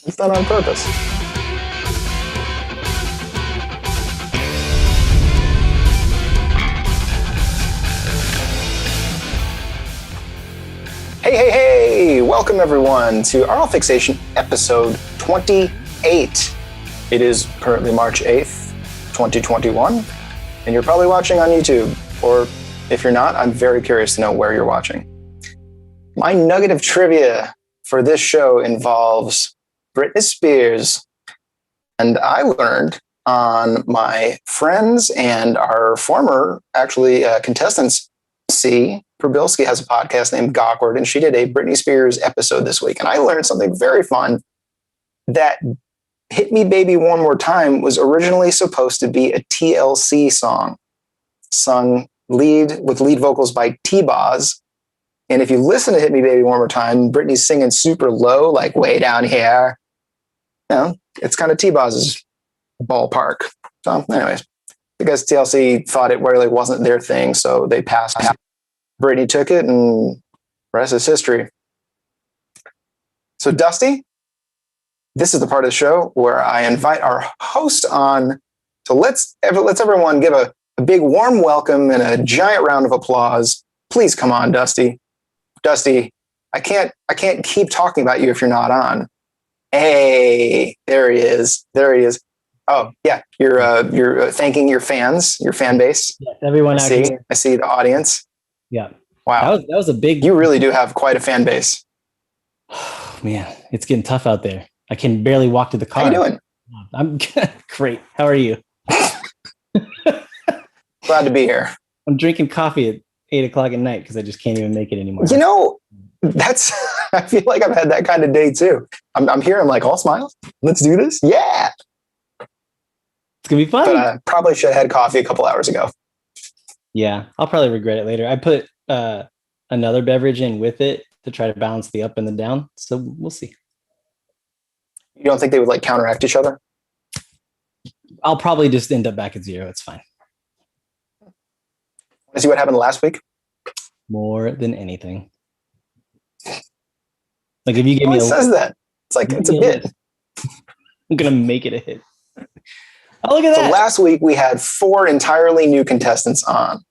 It's done on purpose. Hey! Welcome everyone to Aural Fixation episode 28. It is currently March 8th, 2021, and you're probably watching on YouTube, or if you're not, I'm very curious to know where you're watching. My nugget of trivia for this show involves Britney Spears, and I learned on my friends and our former, contestants, C. Probilski has a podcast named Gawkward, and she did a Britney Spears episode this week. And I learned something very fun, that Hit Me Baby One More Time was originally supposed to be a TLC song, sung with lead vocals by T-Boz. And if you listen to Hit Me Baby One More Time, Britney's singing super low, like way down here. You know, it's kind of T-Boz's ballpark. So anyways, because TLC thought it really wasn't their thing, so they passed. Britney took it, and the rest is history. So, Dusty, this is the part of the show where I invite our host on. So let's everyone give a big warm welcome and a giant round of applause. Please come on, Dusty. Dusty, I can't keep talking about you if you're not on. Hey, there he is. Oh yeah, you're thanking your fans, your fan base. Yes, everyone out here. I see the audience. Yeah. Wow. That was a big... You really do have quite a fan base. Man, it's getting tough out there. I can barely walk to the car. How you doing? I'm great. How are you? Glad to be here. I'm drinking coffee at 8:00 at night because I just can't even make it anymore. You know, I feel like I've had that kind of day too. I'm here. I'm like, all smiles. Let's do this. Yeah. It's going to be fun. But I probably should have had coffee a couple hours ago. Yeah, I'll probably regret it later. I put another beverage in with it to try to balance the up and the down. So we'll see. You don't think they would like counteract each other? I'll probably just end up back at zero. It's fine. Want to see what happened last week? More than anything. Like if you give me says that. It's like, it's a bit. I'm going to make it a hit. Oh, look at that. So last week we had 4 entirely new contestants on.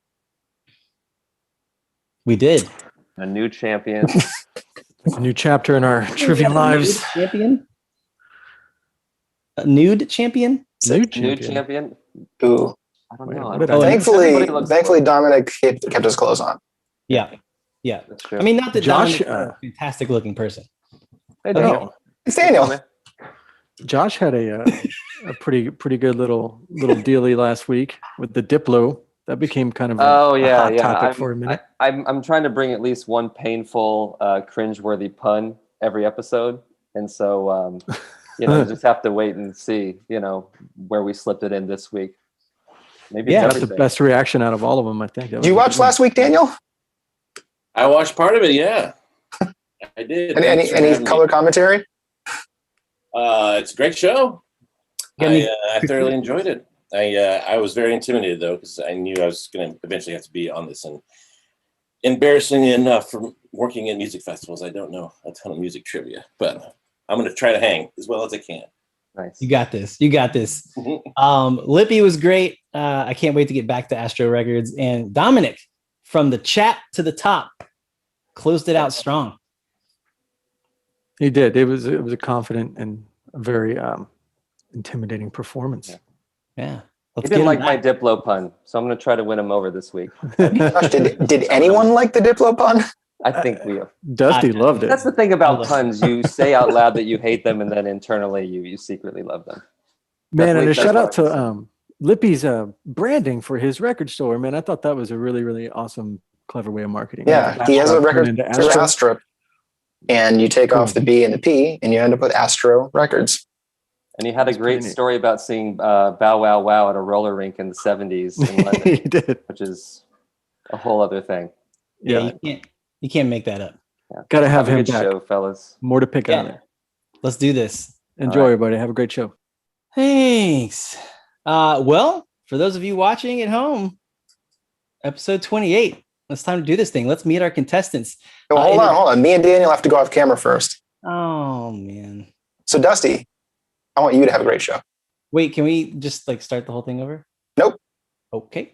We did. A new champion. A new chapter in our trivia lives. Champion? A nude champion? New champion? Ooh. I don't know. Thankfully, Dominic kept his clothes on. Yeah. Yeah. That's true. I mean, not that Josh, Dominic's a fantastic looking person. Hey, Daniel. It's Daniel. Josh had a pretty good little dealy last week with the Diplo. That became kind of a hot topic for a minute. I'm trying to bring at least one painful, cringeworthy pun every episode, and so just have to wait and see, where we slipped it in this week. Maybe that's the best reaction out of all of them, I think. Did you watch last week, Daniel? I watched part of it. Yeah, I did. Any color commentary? It's a great show. I thoroughly enjoyed it. I was very intimidated though, because I knew I was going to eventually have to be on this. And embarrassingly enough, from working in music festivals, I don't know a ton of music trivia, but I'm going to try to hang as well as I can. Nice. You got this. Lippy was great. I can't wait to get back to Astro Records. And Dominic, from the chat to the top, closed it out strong. He did. It was a confident and a very intimidating performance. Yeah. He didn't like my Diplo pun, so I'm going to try to win him over this week. Gosh, did anyone like the Diplo pun? I think we have. Dusty loved it. That's the thing about puns. You say out loud that you hate them, and then internally you secretly love them. Man, and a shout out to Lippy's branding for his record store. Man, I thought that was a really, really awesome, clever way of marketing. Yeah, he has a record store, Astro. And you take off the B and the P, and you end up with Astro Records. And he had a great story about seeing Bow Wow Wow at a roller rink in the 70s in London. He did. Which is a whole other thing. Yeah, you can't make that up. Yeah. Got to have him back. Show, fellas. More to pick on there. Let's do this. Enjoy, everybody. Have a great show. Thanks. Well, for those of you watching at home, episode 28. It's time to do this thing. Let's meet our contestants. Hold on. Me and Daniel have to go off camera first. Oh, man. So, Dusty, I want you to have a great show. Wait, can we just like start the whole thing over? Nope. Okay.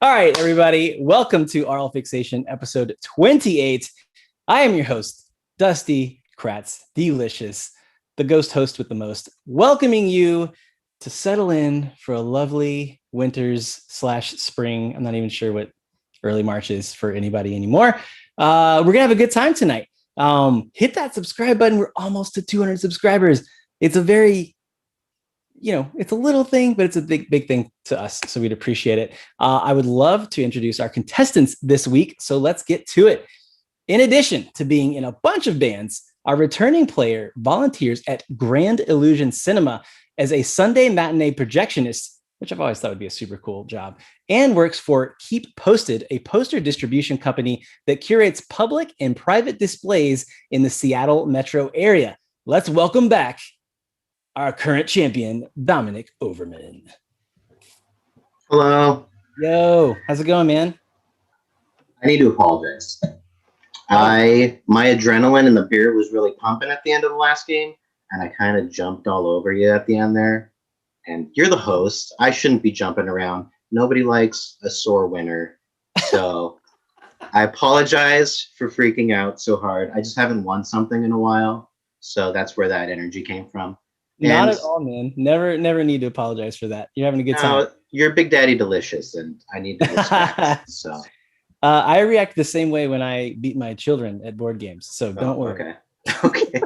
All right, everybody. Welcome to Aural Fixation, episode 28. I am your host, Dusty Kratz, Delicious, the ghost host with the most, welcoming you to settle in for a lovely winter's/spring. I'm not even sure what early March is for anybody anymore. We're going to have a good time tonight. Hit that subscribe button. We're almost to 200 subscribers. It's a very, it's a little thing, but it's a big thing to us. So we'd appreciate it. I would love to introduce our contestants this week. So let's get to it. In addition to being in a bunch of bands, our returning player volunteers at Grand Illusion Cinema as a Sunday matinee projectionist, which I've always thought would be a super cool job, and works for Keep Posted, a poster distribution company that curates public and private displays in the Seattle metro area. Let's welcome back our current champion, Dominic Overman. Hello. Yo, how's it going, man? I need to apologize. My adrenaline in the beer was really pumping at the end of the last game, and I kind of jumped all over you at the end there. And you're the host. I shouldn't be jumping around. Nobody likes a sore winner. So I apologize for freaking out so hard. I just haven't won something in a while. So that's where that energy came from. Not at all, man. Never need to apologize for that. You're having a good time. You're Big Daddy Delicious, and I need to respect. So I react the same way when I beat my children at board games. So don't worry. Okay.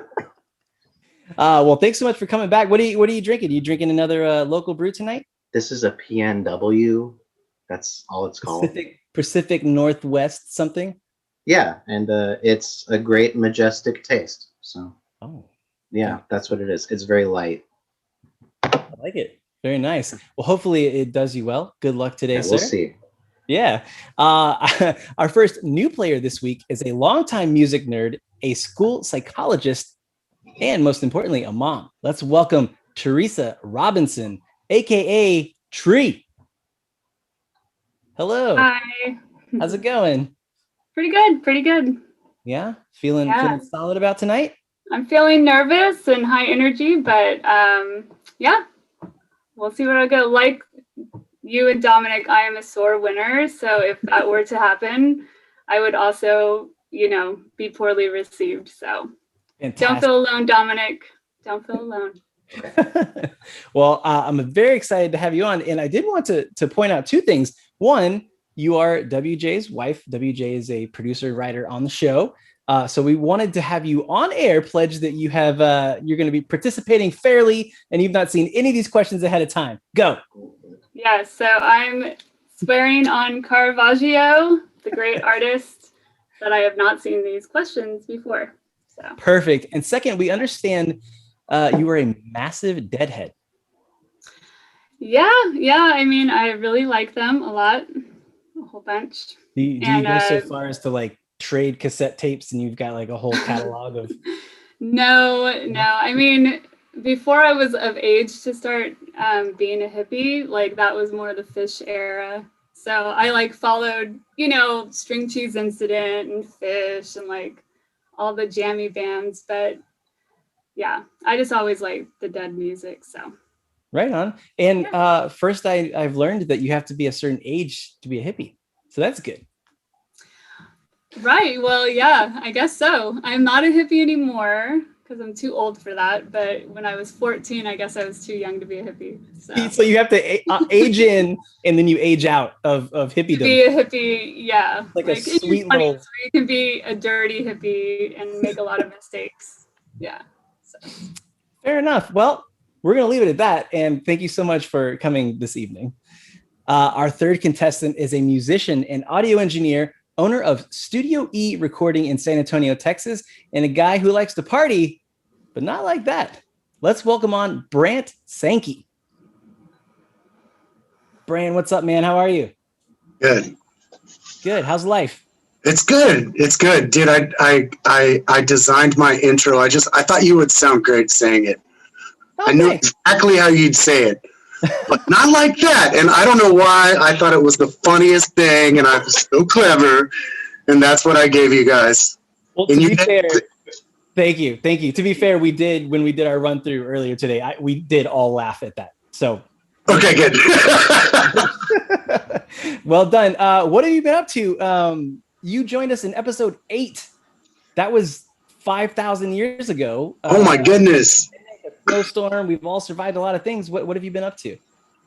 Well, thanks so much for coming back. What are you drinking? Are you drinking another local brew tonight? This is a PNW. That's all it's called. Pacific Northwest something? Yeah, and it's a great majestic taste. So yeah, that's what it is. It's very light. I like it. Very nice. Well, hopefully it does you well. Good luck today, sir. We'll see. Yeah. Our first new player this week is a longtime music nerd, a school psychologist, and most importantly, a mom. Let's welcome Theresa Robinson, aka Tree. Hello. Hi. How's it going? Pretty good. Yeah? Feeling solid about tonight? I'm feeling nervous and high energy, but yeah, we'll see where I go. Like you and Dominic, I am a sore winner. So if that were to happen, I would also, be poorly received. So Fantastic. Don't feel alone, Dominic. Don't feel alone. Well, I'm very excited to have you on. And I did want to point out two things. One, you are WJ's wife. WJ is a producer, writer on the show. So we wanted to have you on air pledge that you have you're going to be participating fairly and you've not seen any of these questions ahead of time. Go. Yeah, so I'm swearing on Caravaggio, the great artist, that I have not seen these questions before. So perfect. And second, we understand you are a massive Deadhead. Yeah. I mean, I really like them a lot, a whole bunch. Do you go so far as to like trade cassette tapes and you've got like a whole catalog of? No. I mean, before I was of age to start being a hippie, like that was more the Fish era. So I like followed, String Cheese Incident and Fish and like all the jammy bands, but yeah, I just always liked the Dead music. So right on. And first I've learned that you have to be a certain age to be a hippie. So that's good. Right. Well, yeah, I guess so. I'm not a hippie anymore because I'm too old for that. But when I was 14, I guess I was too young to be a hippie. So you have to age in and then you age out of hippiedom. To be a hippie, yeah. Like a sweet little... So you can be a dirty hippie and make a lot of mistakes. Yeah. So. Fair enough. Well, we're going to leave it at that. And thank you so much for coming this evening. Our third contestant is a musician and audio engineer, owner of Studio E Recording in San Antonio, Texas, and a guy who likes to party, but not like that. Let's welcome on Brant Sankey. Brant, what's up, man? How are you? Good. Good. How's life? It's good. Dude, I designed my intro. I thought you would sound great saying it. Oh, I knew thanks. exactly how you'd say it, but not like that. And I don't know why. I thought it was the funniest thing, and I was so clever, and that's what I gave you guys. Well, And to you be fair, Thank you. To be fair, when we did our run through earlier today, we did all laugh at that. So okay, good. Well done. What have you been up to? You joined us in episode 8. That was 5,000 years ago. Oh my goodness. Snowstorm. We've all survived a lot of things. What have you been up to?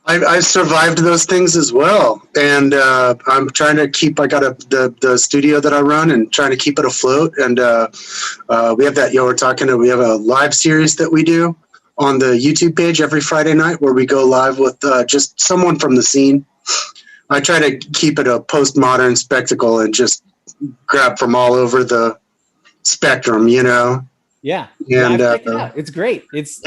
I survived those things as well, and I'm trying to keep. I got the studio that I run, and trying to keep it afloat. And we have that. We have a live series that we do on the YouTube page every Friday night, where we go live with just someone from the scene. I try to keep it a postmodern spectacle and just grab from all over the spectrum, you know. Yeah, and check it out. It's great. It's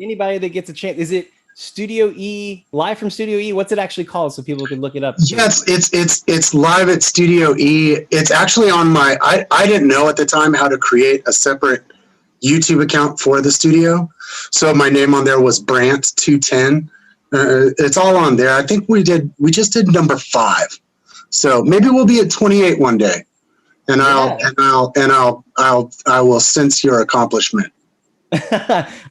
anybody that gets a chance. Is it Studio E, live from Studio E? What's it actually called so people can look it up? Yes, it's live at Studio E. It's actually on my. I didn't know at the time how to create a separate YouTube account for the studio, so my name on there was Brant 210. It's all on there. I think we just did number 5, so maybe we'll be at 28 one day, and I will sense your accomplishment.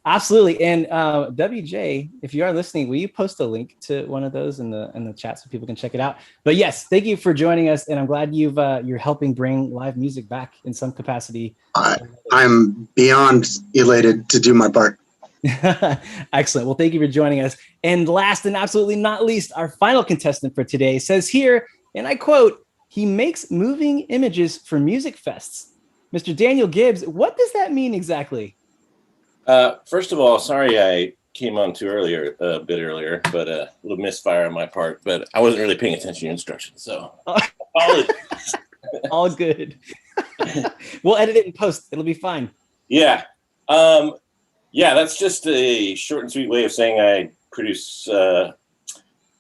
Absolutely. And WJ, if you are listening, will you post a link to one of those in the chat so people can check it out? But yes, thank you for joining us, and I'm glad you're helping bring live music back in some capacity. I'm beyond elated to do my part. Excellent. Well, thank you for joining us. And last and absolutely not least, our final contestant for today says here, and I quote, "He makes moving images for music fests." Mr. Daniel Gibbs, what does that mean exactly? First of all, sorry I came on a bit earlier, but a little misfire on my part. But I wasn't really paying attention to your instructions, so apologies. All good. We'll edit it in post. It'll be fine. Yeah. That's just a short and sweet way of saying I produce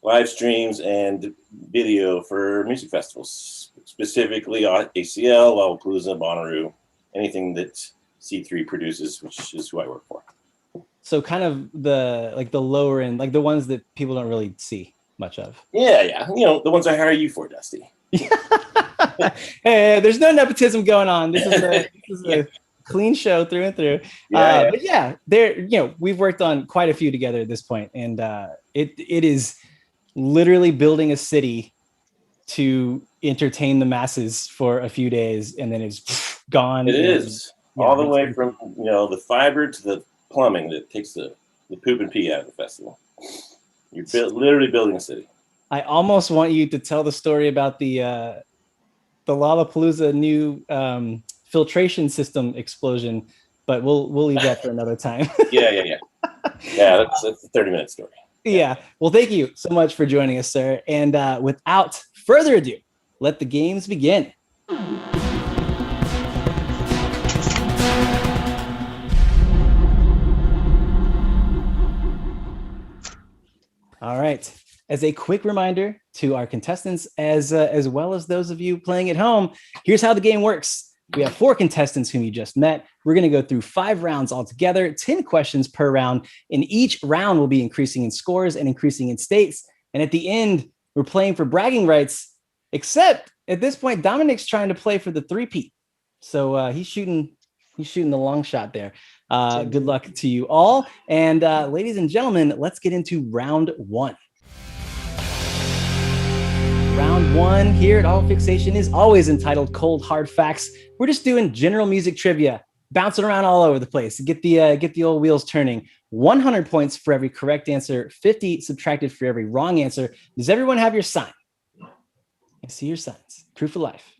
live streams and video for music festivals, specifically ACL, Lollapalooza, Bonnaroo, anything that C3 produces, which is who I work for. So kind of the lower end, like the ones that people don't really see much of. Yeah. The ones I hire you for, Dusty. Hey, there's no nepotism going on. This is a clean show through and through. But we've worked on quite a few together at this point, and it is literally building a city to entertain the masses for a few days, and then it's gone. It is. All the way from the fiber to the plumbing that takes the poop and pee out of the festival. You're literally building a city. I almost want you to tell the story about the Lollapalooza new filtration system explosion, but we'll leave that for another time. Yeah. That's a 30-minute story. Yeah. Well, thank you so much for joining us, sir. And without further ado, let the games begin. All right. As a quick reminder to our contestants, as well as those of you playing at home, here's how the game works. We have 4 contestants whom you just met. We're going to go through 5 rounds altogether, 10 questions per round, and each round will be increasing in scores and increasing in stakes. And at the end, we're playing for bragging rights, except at this point, Dominic's trying to play for the 3-peat. So he's shooting the long shot there. Good luck to you all. And ladies and gentlemen, let's get into round 1. Round 1 here at Aural Fixation is always entitled Cold Hard Facts. We're just doing general music trivia, bouncing around all over the place to get the old wheels turning. 100 points for every correct answer, 50 subtracted for every wrong answer. Does everyone have your sign? I see your signs. Proof of life.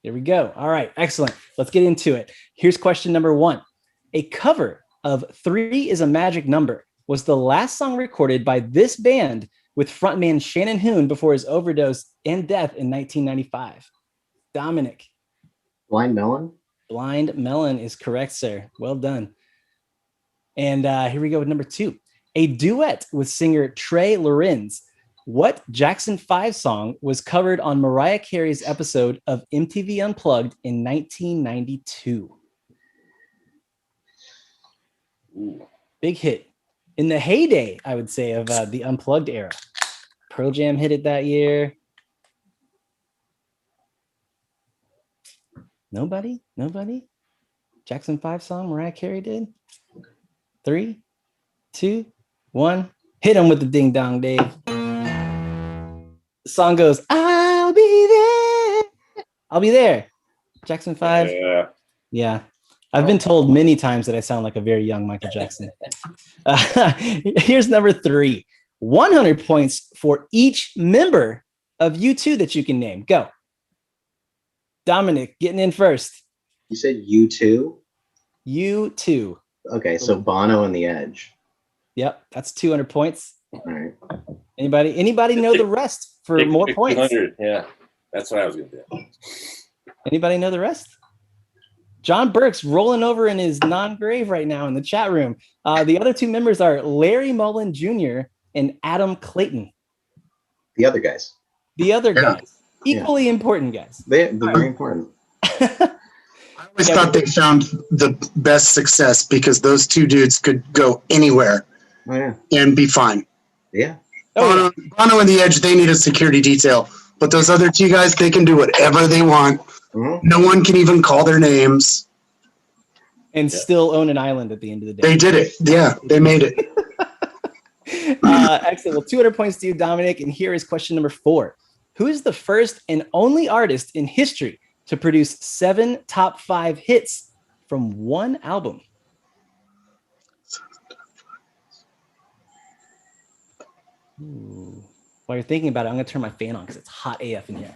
There we go. All right, excellent. Let's get into it. Here's question number 1. A cover of 3 is a Magic Number was the last song recorded by this band with frontman Shannon Hoon before his overdose and death in 1995. Dominic. Blind Melon? Blind Melon is correct, sir. Well done. And here we go with number 2. A duet with singer Trey Lorenz. What Jackson 5 song was covered on Mariah Carey's episode of MTV Unplugged in 1992? Ooh. Big hit. In the heyday, I would say, of the Unplugged era. Pearl Jam hit it that year. Nobody? Jackson 5 song Mariah Carey did? 3, 2, 1. Hit him with the ding dong, Dave. The song goes, I'll be there. I'll be there. Jackson 5. Yeah. I've been told many times that I sound like a very young Michael Jackson. Here's number 3. 100 points for each member of U2 that you can name. Go. Dominic, getting in first. You said U2? U2. Okay, so Bono and The Edge. Yep, that's 200 points. All right. Anybody know the rest for more points? Yeah, that's what I was going to do. Anybody know the rest? John Burke's rolling over in his non-grave right now in the chat room. The other 2 members are Larry Mullen Jr. and Adam Clayton. The other guys. The other guys. Equally important guys. They're very important. I always thought they found the best success because those 2 dudes could go anywhere and be fine. Yeah. Bono and The Edge, they need a security detail. But those other 2 guys, they can do whatever they want. Mm-hmm. No one can even call their names. And still own an island at the end of the day. They did it. Yeah, they made it. Excellent. Well, 200 points to you, Dominic. And here is question number 4. Who is the first and only artist in history to produce 7 top 5 hits from one album? Ooh. While you're thinking about it, I'm going to turn my fan on because it's hot AF in here.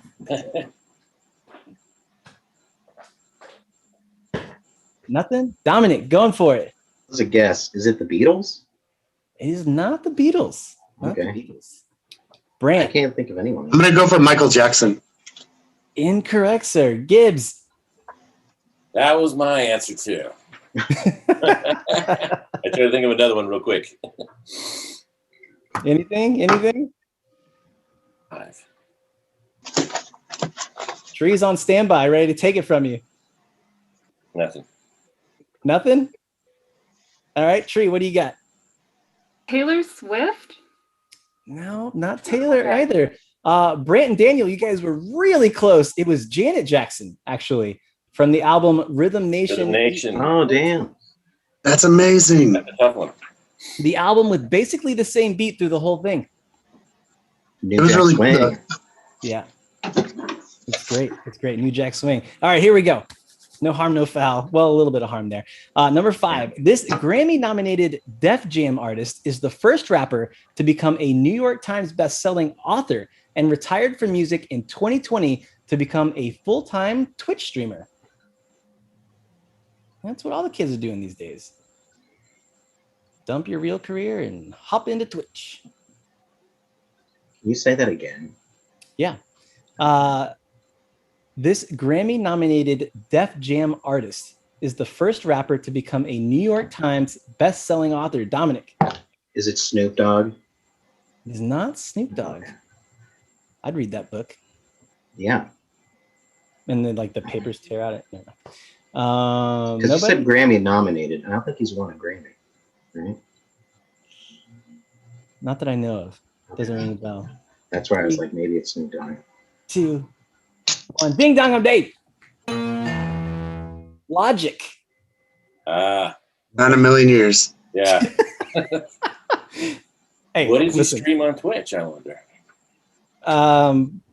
Nothing? Dominic, going for it. What's a guess? Is it the Beatles? It is not the Beatles. Not the Beatles. Brant. I can't think of anyone. I'm going to go for Michael Jackson. Incorrect, sir. Gibbs. That was my answer, too. I try to think of another one real quick. Anything? 5. Tree's on standby, ready to take it from you. Nothing? All right, Tree, what do you got? Taylor Swift? No, not Taylor either. Brant and Daniel, you guys were really close. It was Janet Jackson, actually, from the album Rhythm Nation. Oh, damn. That's amazing. That's a tough one. The album with basically the same beat through the whole thing. It was really good. Yeah. It's great. It's great. New Jack Swing. All right, here we go. No harm, no foul. Well, a little bit of harm there. Number 5. This Grammy-nominated Def Jam artist is the first rapper to become a New York Times best-selling author and retired from music in 2020 to become a full-time Twitch streamer. That's what all the kids are doing these days. Dump your real career and hop into Twitch. Can you say that again? Yeah. This Grammy-nominated Def Jam artist is the first rapper to become a New York Times best-selling author. Dominic. Is it Snoop Dogg? It's not Snoop Dogg. I'd read that book. Yeah. And then, like, the papers tear out it. Because you said Grammy-nominated. I don't think he's won a Grammy, right? Not that I know of. Doesn't ring a bell. That's why I was like, maybe it's Snoop Dogg. 2, 1. Ding dong update. Logic. Not a million years. Yeah. Hey, what did you stream on Twitch, I wonder?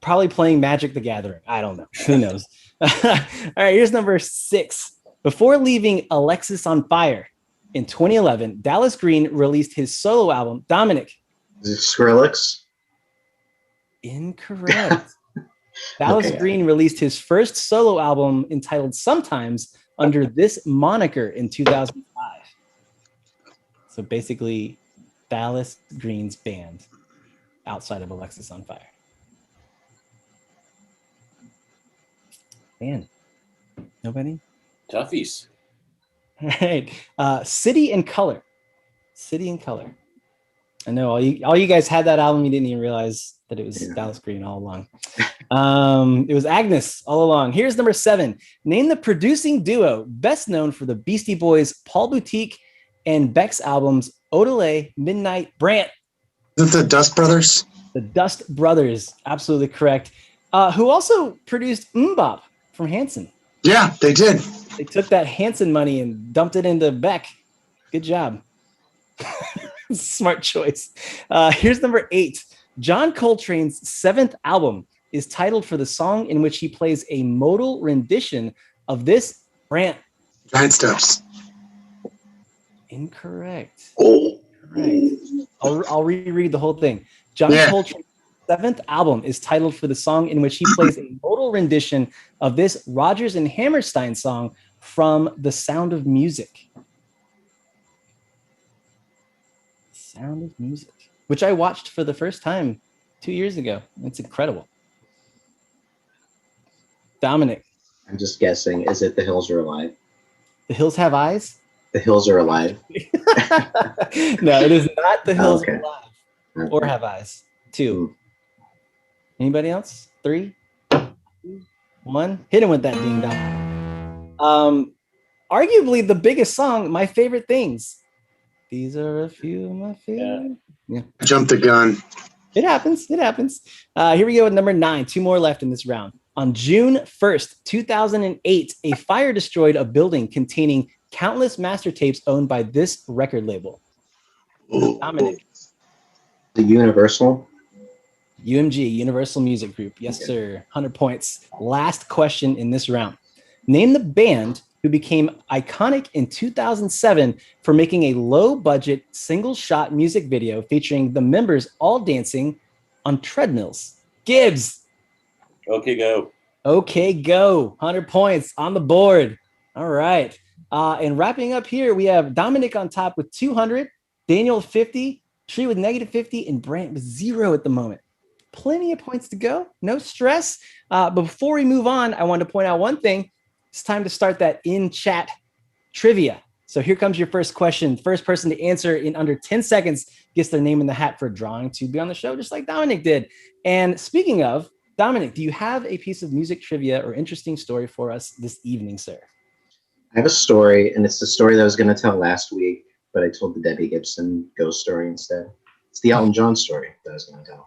Probably playing Magic the Gathering. I don't know. Who knows? All right, here's number 6. Before leaving Alexis on Fire in 2011, Dallas Green released his solo album, Dominic. Is it Skrillex? Incorrect. Dallas Green released his first solo album entitled Sometimes under this moniker in 2005. So basically, Dallas Green's band outside of Alexis on Fire. Man, nobody? Toughies. All right. City and Color. City and Color. I know all you guys had that album. You didn't even realize that it was Dallas Green all along. It was Agnes all along. Here's number 7. Name the producing duo best known for the Beastie Boys' Paul Boutique and Beck's albums Odelay, Midnight, Brant. Is it the Dust Brothers? The Dust Brothers. Absolutely correct. Who also produced Mbop from Hanson. Yeah, they did. They took that Hanson money and dumped it into Beck. Good job. Smart choice. Here's number 8. John Coltrane's 7th album is titled for the song in which he plays a modal rendition of this Brant. Giant Steps. Incorrect. Oh. Right. I'll reread the whole thing. John Coltrane's 7th album is titled for the song in which he plays a modal rendition of this Rodgers and Hammerstein song from The Sound of Music. Sound of Music, which I watched for the first time 2 years ago. It's incredible. Dominic. I'm just guessing. Is it The Hills Are Alive? The Hills Have Eyes? The Hills Are Alive. No, it is not The Hills Are Alive or Have Eyes. 2. Anybody else? 3, 2, 1. Hit him with that ding dong. Arguably the biggest song, My Favorite Things. These are a few of my favorite. Yeah. Jump the gun. It happens. It happens. Here we go with number 9. 2 more left in this round. On June 1st, 2008, a fire destroyed a building containing countless master tapes owned by this record label. Dominic. The Universal? UMG, Universal Music Group. Yes, sir. 100 points. Last question in this round. Name the band who became iconic in 2007 for making a low-budget, single-shot music video featuring the members all dancing on treadmills. Gibbs. Okay, go. Okay, go. 100 points on the board. All right. And wrapping up here, we have Dominic on top with 200, Daniel 50, Tree with negative 50, and Brant with 0 at the moment. Plenty of points to go. No stress. But before we move on, I want to point out one thing. It's time to start that in-chat trivia. So here comes your first question. First person to answer in under 10 seconds gets their name in the hat for a drawing to be on the show, just like Dominic did. And speaking of, Dominic, do you have a piece of music trivia or interesting story for us this evening, sir? I have a story, and it's the story that I was going to tell last week, but I told the Debbie Gibson ghost story instead. It's the Elton John story that I was going to tell.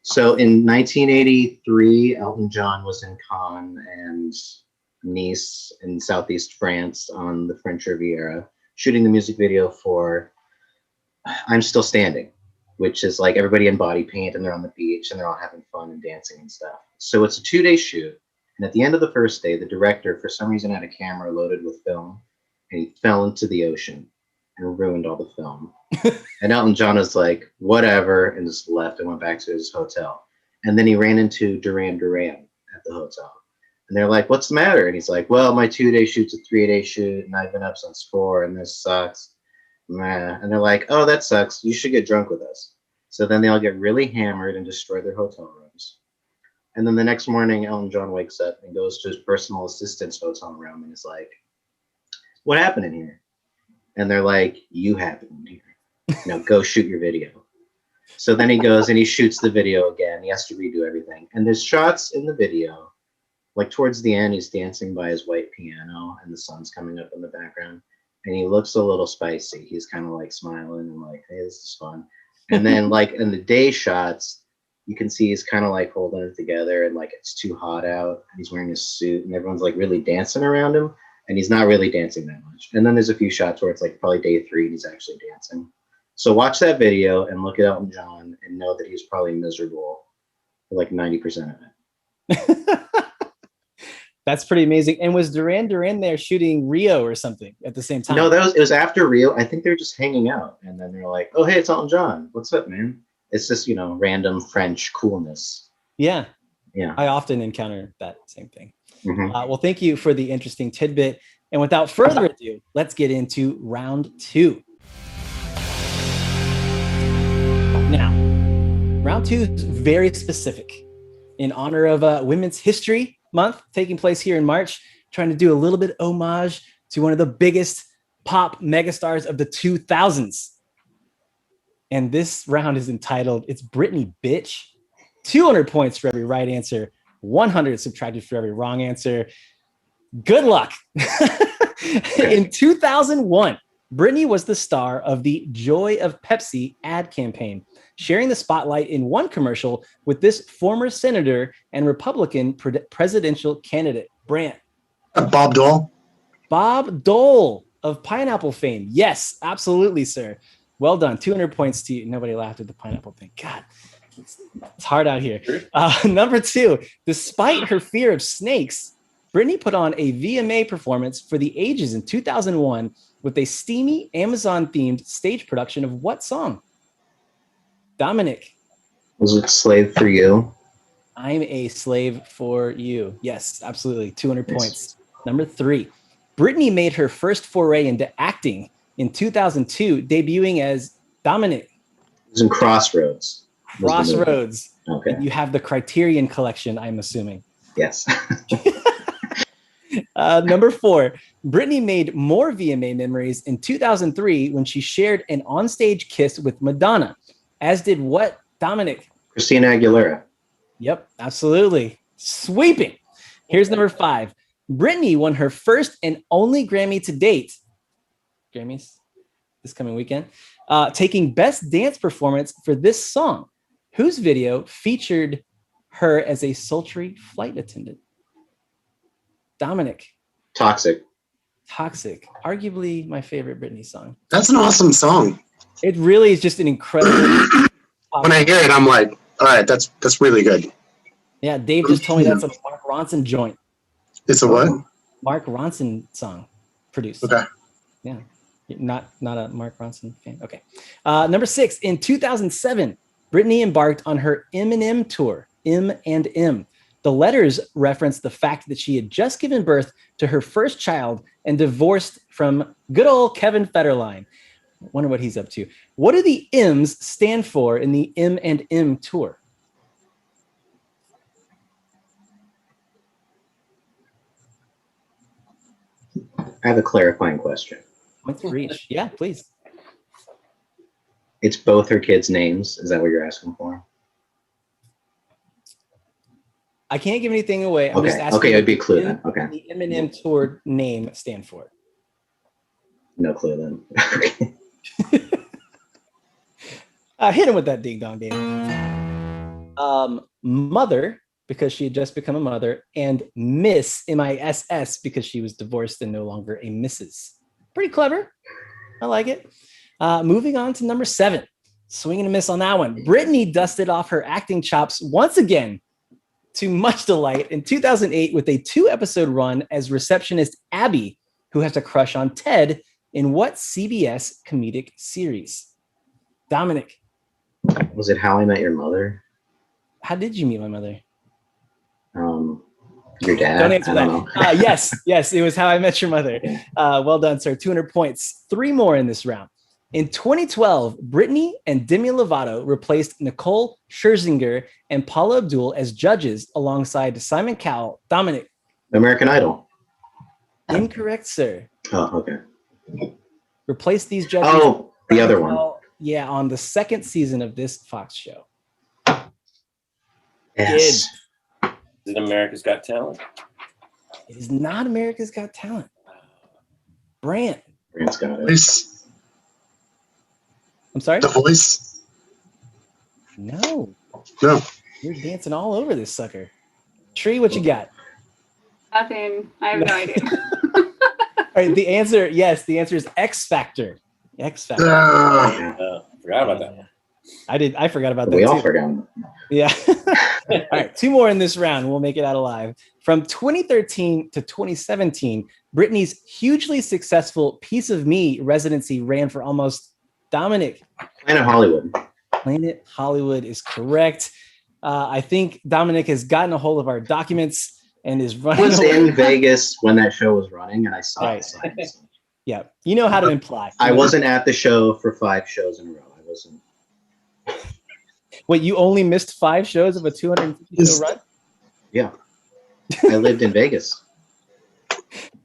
So in 1983, Elton John was in Cannes and Nice in southeast France on the French Riviera, shooting the music video for I'm Still Standing, which is like everybody in body paint and they're on the beach and they're all having fun and dancing and stuff. So it's a 2-day shoot. And at the end of the first day, the director, for some reason, had a camera loaded with film and he fell into the ocean and ruined all the film. And Elton John was like, whatever, and just left and went back to his hotel. And then he ran into Duran Duran at the hotel. And they're like, what's the matter? And he's like, well, my 2-day shoot's a 3-day shoot, and I've been up since 4, and this sucks. And they're like, oh, that sucks. You should get drunk with us. So then they all get really hammered and destroy their hotel rooms. And then the next morning, Elton John wakes up and goes to his personal assistant's hotel room and is like, what happened in here? And they're like, you happened in here. Now go shoot your video. So then he goes and he shoots the video again. He has to redo everything. And there's shots in the video. Like towards the end, he's dancing by his white piano and the sun's coming up in the background. And he looks a little spicy. He's kind of like smiling and like, hey, this is fun. And then like in the day shots, you can see he's kind of like holding it together and like it's too hot out. And he's wearing his suit and everyone's like really dancing around him. And he's not really dancing that much. And then there's a few shots where it's like probably day 3 and he's actually dancing. So watch that video and look at Elton John and know that he's probably miserable for like 90% of it. That's pretty amazing. And was Duran Duran there shooting Rio or something at the same time? No, it was after Rio. I think they were just hanging out. And then they're like, oh, hey, it's Elton John. What's up, man? It's just, random French coolness. Yeah. Yeah. I often encounter that same thing. Mm-hmm. Well, thank you for the interesting tidbit. And without further ado, let's get into round 2. Now, round 2 is very specific. In honor of Women's History Month taking place here in March, trying to do a little bit homage to one of the biggest pop megastars of the 2000s. And this round is entitled, It's Britney, Bitch. 200 points for every right answer, 100 subtracted for every wrong answer. Good luck. In 2001, Britney was the star of the Joy of Pepsi ad campaign, sharing the spotlight in one commercial with this former senator and Republican presidential candidate, Brant. Bob Dole. Bob Dole of Pineapple fame. Yes, absolutely, sir. Well done. 200 points to you. Nobody laughed at the pineapple thing. God, it's hard out here. Number 2, despite her fear of snakes, Britney put on a VMA performance for the ages in 2001 with a steamy Amazon-themed stage production of what song? Dominic. Was it Slave for You? I'm a slave for you. Yes, absolutely. 200 points. Number 3, Britney made her first foray into acting in 2002, debuting as Dominic. It was in Crossroads. Crossroads. Okay. You have the Criterion collection, I'm assuming. Yes. Number 4, Britney made more VMA memories in 2003 when she shared an onstage kiss with Madonna, as did what, Dominic? Christina Aguilera. Yep, absolutely. Sweeping. Here's number 5. Britney won her first and only Grammy to date, Grammys this coming weekend, taking Best Dance Performance for this song, whose video featured her as a sultry flight attendant. Dominic. Toxic. Toxic. Arguably my favorite Britney song. That's an awesome song. It really is just an incredible. When I hear it, I'm like, all right, that's really good. Yeah, Dave just told me that's a Mark Ronson joint. It's a what? Mark Ronson song produced. Okay. Yeah. Not a Mark Ronson fan. Okay. Number 6, in 2007, Britney embarked on her M&M tour, M&M. The letters reference the fact that she had just given birth to her first child and divorced from good old Kevin Federline. Wonder what he's up to. What do the M's stand for in the M&M tour? I have a clarifying question. Points for each. Yeah, please. It's both her kids' names. Is that what you're asking for? I can't give anything away. I'm just asking. Okay, it'd be a clue then. Okay. The M&M tour name stand for. No clue then. Hit him with that ding dong, Dave. Mother, because she had just become a mother, and Miss, MISS, because she was divorced and no longer a Mrs. Pretty clever. I like it. Moving on to number 7. Swing and a miss on that one. Britney dusted off her acting chops once again, to much delight, in 2008 with a 2-episode run as receptionist Abby, who has a crush on Ted in what CBS comedic series? Dominic. Was it How I Met Your Mother? How did you meet my mother? Your dad? Don't answer that. Know. Yes, it was How I Met Your Mother. Well done, sir. 200 points. 3 more in this round. In 2012, Britney and Demi Lovato replaced Nicole Scherzinger and Paula Abdul as judges alongside Simon Cowell. Dominic. American Idol. Incorrect, sir. Oh, okay. Replace these judges. Oh, the other one. Yeah, on the 2nd season of this Fox show. Yes. Is it America's Got Talent? It is not America's Got Talent. Brant. Brant's got it. Voice. I'm sorry? The Voice. No. No. You're dancing all over this sucker. Tree, what you got? Nothing. I have no idea. All right, the answer is X Factor. X Factor. Forgot about that one. I forgot about that We too. all forgot. Yeah. All right, 2 more in this round. We'll make it out alive. From 2013 to 2017, Britney's hugely successful Piece of Me residency ran for almost, Dominic. Planet Hollywood. Planet Hollywood is correct. I think Dominic has gotten a hold of our documents and is running. I was away. in Vegas when that show was running, and I saw Right. the signs. Yeah, you know how to imply. I wasn't at the show for 5 shows in a row. I wasn't. Wait, you only missed 5 shows of a 250 show run? Yeah. I lived in Vegas.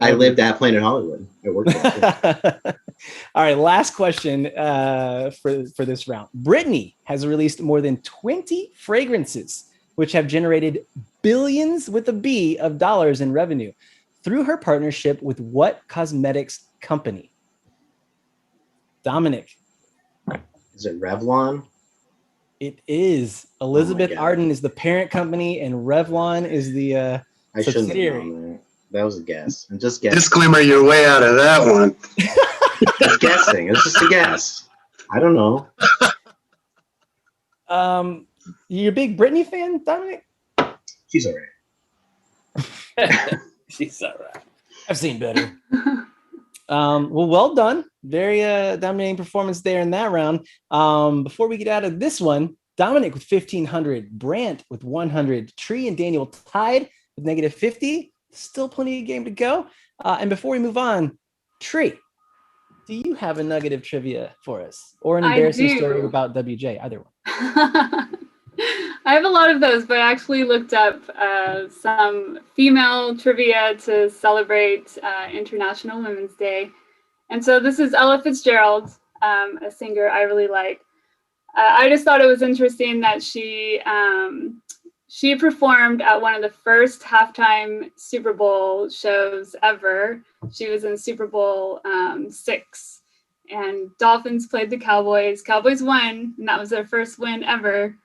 I lived at Planet Hollywood. I worked there. All right, last question for this round. Britney has released more than 20 fragrances, which have generated billions with a B of dollars in revenue through her partnership with what cosmetics company? Dominic. Is it Revlon? It is. Elizabeth God. Arden is the parent company, and Revlon is the I shouldn't have subsidiary. known That was a guess. I'm just guessing. Disclaimer, you're way out of that one. Just guessing. It's just a guess. I don't know. You a big Britney fan, Dominic? She's all right. She's all right. I've seen better. Well done. Very dominating performance there in that round. Before we get out of this one, Dominic with 1,500, Brant with 100, Tree and Daniel tied with -50. Still plenty of game to go. And before we move on, Tree, do you have a nugget of trivia for us or an embarrassing story about WJ? Either one. I have a lot of those, but I actually looked up some female trivia to celebrate International Women's Day. And so this is Ella Fitzgerald, a singer I really like. I just thought it was interesting that she performed at one of the first halftime Super Bowl shows ever. She was in Super Bowl 6, and Dolphins played the Cowboys. Cowboys won, and that was their first win ever.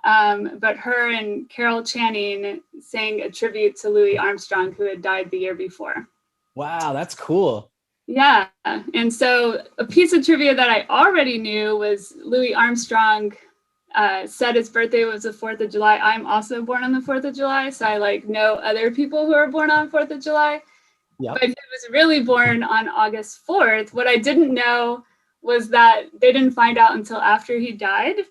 But her and Carol Channing sang a tribute to Louis Armstrong, who had died the year before. Wow, that's cool. Yeah, and so a piece of trivia that I already knew was Louis Armstrong said his birthday was the 4th of July. I'm also born on the 4th of July, so I know other people who are born on 4th of July. Yep. But he was really born on August 4th. What I didn't know was that they didn't find out until after he died.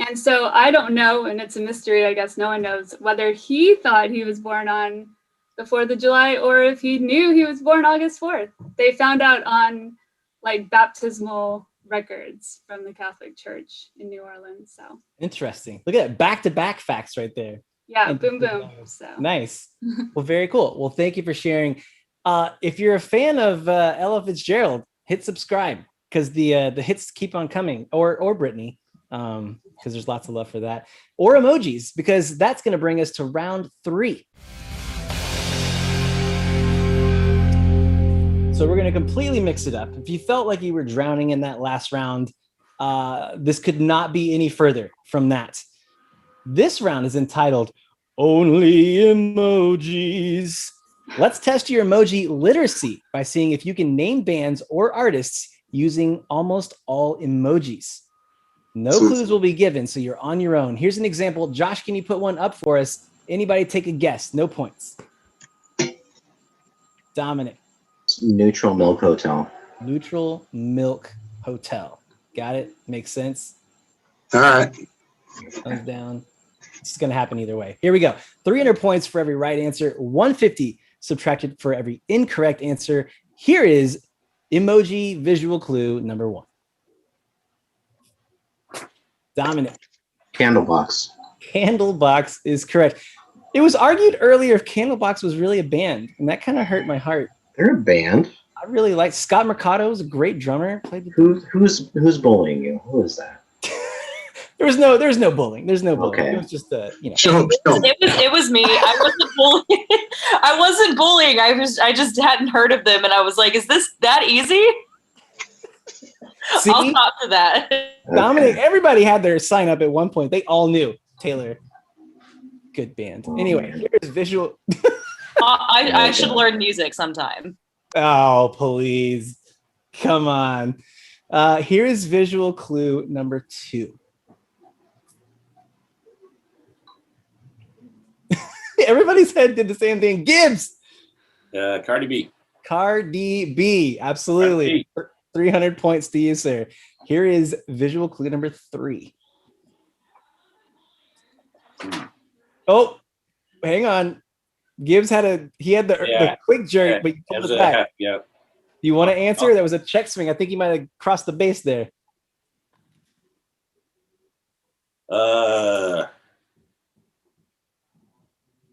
And so I don't know, and it's a mystery, I guess no one knows, whether he thought he was born on the 4th of July or if he knew he was born August 4th. They found out on baptismal records from the Catholic Church in New Orleans. So interesting. Look at that, back-to-back facts right there. Yeah, and boom. So nice. Well, very cool. Well, thank you for sharing. If you're a fan of Ella Fitzgerald, hit subscribe because the hits keep on coming, or Britney, because there's lots of love for that, or emojis, because that's going to bring us to round 3. So we're going to completely mix it up. If you felt like you were drowning in that last round, this could not be any further from that. This round is entitled Only Emojis. Let's test your emoji literacy by seeing if you can name bands or artists using almost all emojis. No clues will be given, so you're on your own. Here's an example. Josh, can you put one up for us? Anybody take a guess? No points. Dominic. Neutral Milk Hotel. Neutral Milk Hotel. Got it? Makes sense? All right. Thumbs down. It's going to happen either way. Here we go. 300 points for every right answer. 150 subtracted for every incorrect answer. Here is emoji visual clue number 1. Dominic. Candlebox. Candlebox is correct. It was argued earlier if Candlebox was really a band, and that kind of hurt my heart. They're a band. I really like Scott Mercado. Was a great drummer. Who's bullying you? Who is that? There's no bullying. There's no bullying. Okay. It was just It was me. I wasn't bullying. I wasn't bullying. I just hadn't heard of them, and I was like, "Is this that easy?" See? I'll talk to that. Dominic, everybody had their sign up at one point. They all knew Taylor. Good band. Anyway, here's visual. I should learn music sometime. Oh, please. Come on. Here's visual clue number 2. Everybody's head did the same thing. Gibbs. Cardi B. Cardi B. Absolutely. Cardi B. 300 points to you, sir. Here is visual clue number 3. Oh, hang on. Gibbs had the quick jerk, but you pulled it back. Yeah. Do you want to answer? That was a check swing. I think you might have crossed the base there.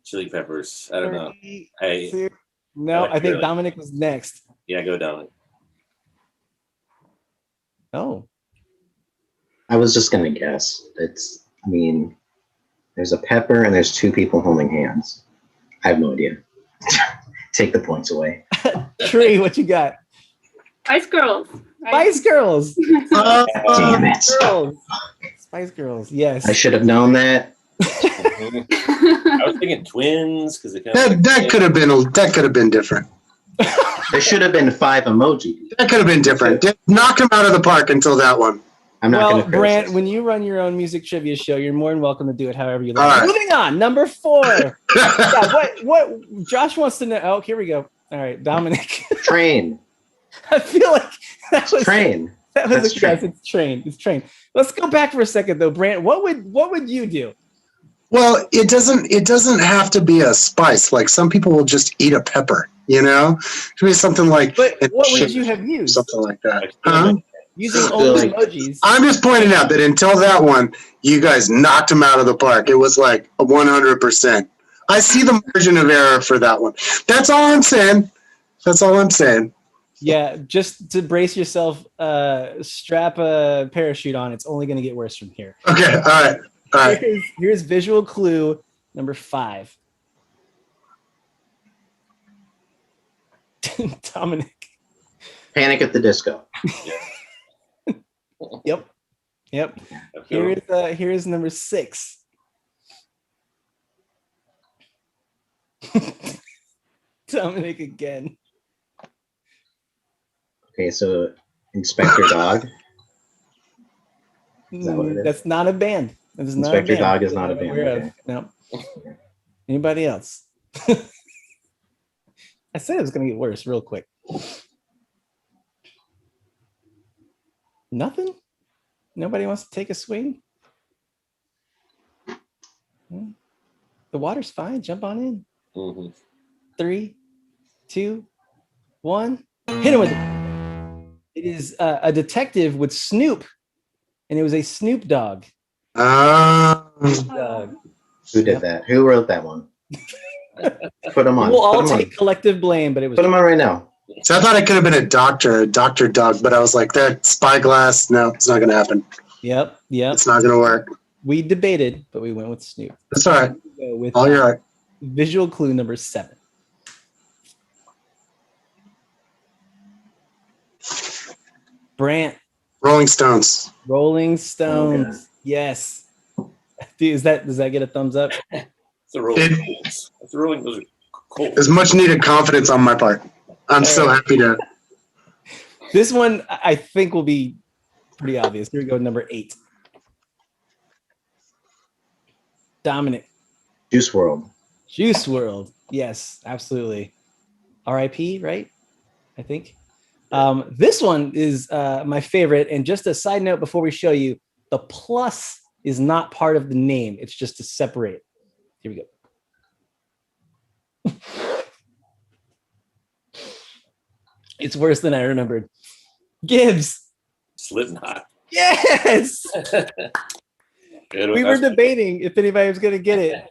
Chili Peppers. I don't know. I think Dominic was next. Yeah, go Dominic. Oh. I was just gonna guess. There's a pepper and there's 2 people holding hands. I have no idea. Take the points away. Tree, what you got? Spice Girls. Right? Spice Girls. Damn it. Spice Girls. Yes. I should have known that. I was thinking twins because that could have been different. There should have been 5 emojis. That could have been different. Knock him out of the park until that one. I'm not going to Brant, when you run your own music trivia show, you're more than welcome to do it however you like. All right. Moving on, number 4. Yeah, what Josh wants to know. Oh, here we go. All right, Dominic. Train. I feel like that was Train. That was That's a guess. It's train. It's train. Let's go back for a second though, Brant. What would you do? Well, it doesn't have to be a spice. Like some people will just eat a pepper, you know? It could be something like. But what would you have used? Something like that. Huh? Using only emojis. I'm just pointing out that until that one, you guys knocked him out of the park. It was like a 100%. I see the margin of error for that one. That's all I'm saying. Yeah, just to brace yourself, strap a parachute on. It's only going to get worse from here. Okay, all right. Here's visual clue number 5. Dominic. Panic at the Disco. Yep. Here's number 6. Dominic again. Okay, so Inspector Dog. Is that what it is? That's not a band. That is Inspector not a band. Dog is not a band. Okay. No. Anybody else? I said it was going to get worse real quick. Nothing? Nobody wants to take a swing? The water's fine. Jump on in. Mm-hmm. 3, 2, 1. Hit him with it. It is a detective with Snoop, and it was a Snoop Dogg. Who did that? Who wrote that one? Put him on. We'll all take collective blame, but it was. Put him on right now. So I thought it could have been a Dr. Doug, but I was like, that spyglass, no, it's not going to happen. Yep. It's not going to work. We debated, but we went with Snoop. That's all right. With you're right. Visual clue number 7. Brant. Rolling Stones. Okay. Yes. Dude, does that get a thumbs up? The Rolling Those are cool. There's much needed confidence on my part. I'm so happy to. This one I think will be pretty obvious. Here we go, number 8. Dominic. Juice WRLD. Yes, absolutely. R.I.P. Right? I think. This one is my favorite. And just a side note before we show you, the plus is not part of the name. It's just to separate. Here we go. It's worse than I remembered. Gibbs. Slipknot. Yes. We were debating if anybody was going to get it.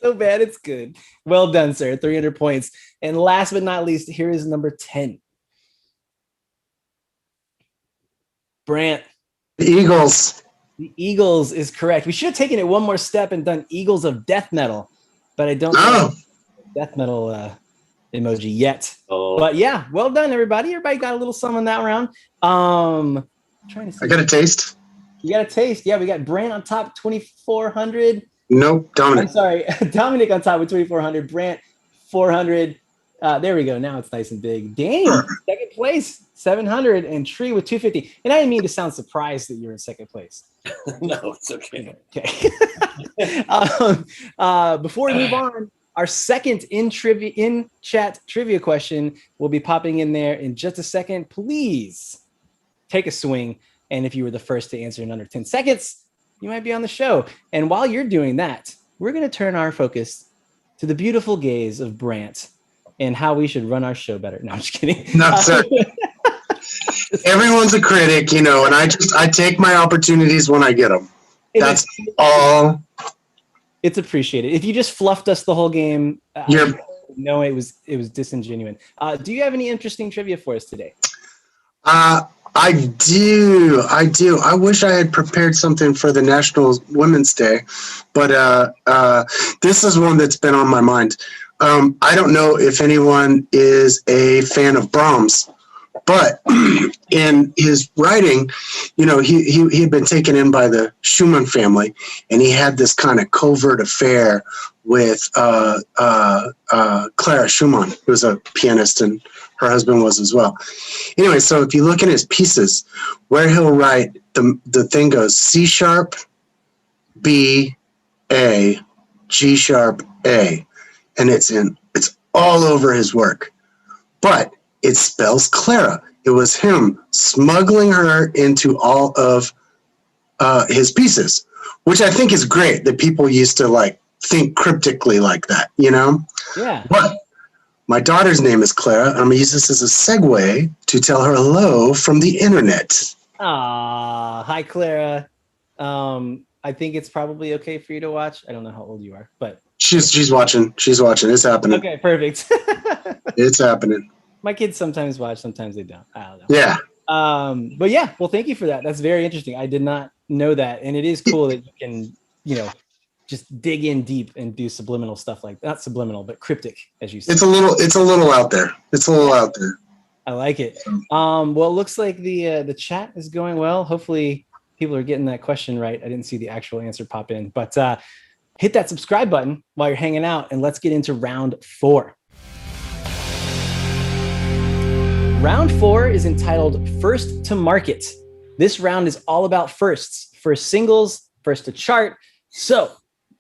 So bad, it's good. Well done, sir. 300 points. And last but not least, here is number 10. Brant. The Eagles. The Eagles is correct. We should have taken it one more step and done Eagles of death metal, but I don't know death metal emoji yet. But yeah, well done, everybody. Everybody got a little something that round. Trying to see. I got a taste. You got a taste. Yeah, we got Brant on top, 2,400. Nope, Dominic. I'm sorry, Dominic on top with 2,400. Brant, 400. There we go. Now it's nice and big. Daniel, second place, 700, and Tree with 250. And I didn't mean to sound surprised that you're in second place. No, it's okay. Okay. Before we move on, our second in chat trivia question will be popping in there in just a second. Please take a swing. And if you were the first to answer in under 10 seconds, you might be on the show. And while you're doing that, we're going to turn our focus to the beautiful gaze of Brant and how we should run our show better. No, I'm just kidding. No, sir. Everyone's a critic, and I take my opportunities when I get them. That's all. It's appreciated. If you just fluffed us the whole game, no, it was disingenuous. Do you have any interesting trivia for us today? I do. I wish I had prepared something for the National Women's Day, but this is one that's been on my mind. I don't know if anyone is a fan of Brahms, But in his writing, he had been taken in by the Schumann family, and he had this kind of covert affair with Clara Schumann, who was a pianist, and her husband was as well. Anyway, so if you look at his pieces, where he'll write, the thing goes C sharp, B, A, G sharp, A, and it's all over his work. But it spells Clara. It was him smuggling her into all of his pieces, which I think is great that people used to like think cryptically like that, Yeah. But my daughter's name is Clara, and I'm going to use this as a segue to tell her hello from the internet. Hi, Clara. I think it's probably okay for you to watch. I don't know how old you are, but she's watching. She's watching. It's happening. Okay, perfect. It's happening. My kids sometimes watch, sometimes they don't. I don't know. Yeah. But yeah, well, thank you for that. That's very interesting. I did not know that, and it is cool that you can, just dig in deep and do subliminal stuff not subliminal, but cryptic, as you said. It's a little out there. It's a little out there. I like it. Well, it looks like the chat is going well. Hopefully people are getting that question right. I didn't see the actual answer pop in, but hit that subscribe button while you're hanging out, and let's get into round 4. Round 4 is entitled First to Market. This round is all about firsts, first singles, first to chart. So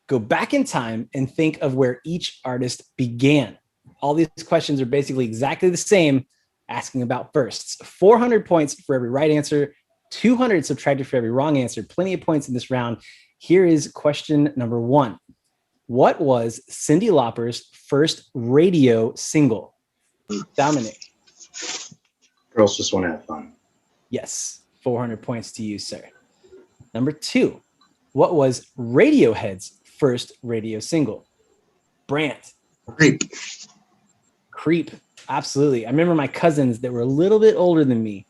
go back in time and think of where each artist began. All these questions are basically exactly the same, asking about firsts. 400 points for every right answer, 200 subtracted for every wrong answer. Plenty of points in this round. Here is question number 1. What was Cyndi Lauper's first radio single? Dominic. Girls Just Want to Have Fun. Yes, 400 points to you, sir. Number 2. What was Radiohead's first radio single? Brant. Creep. Absolutely. I remember my cousins that were a little bit older than me.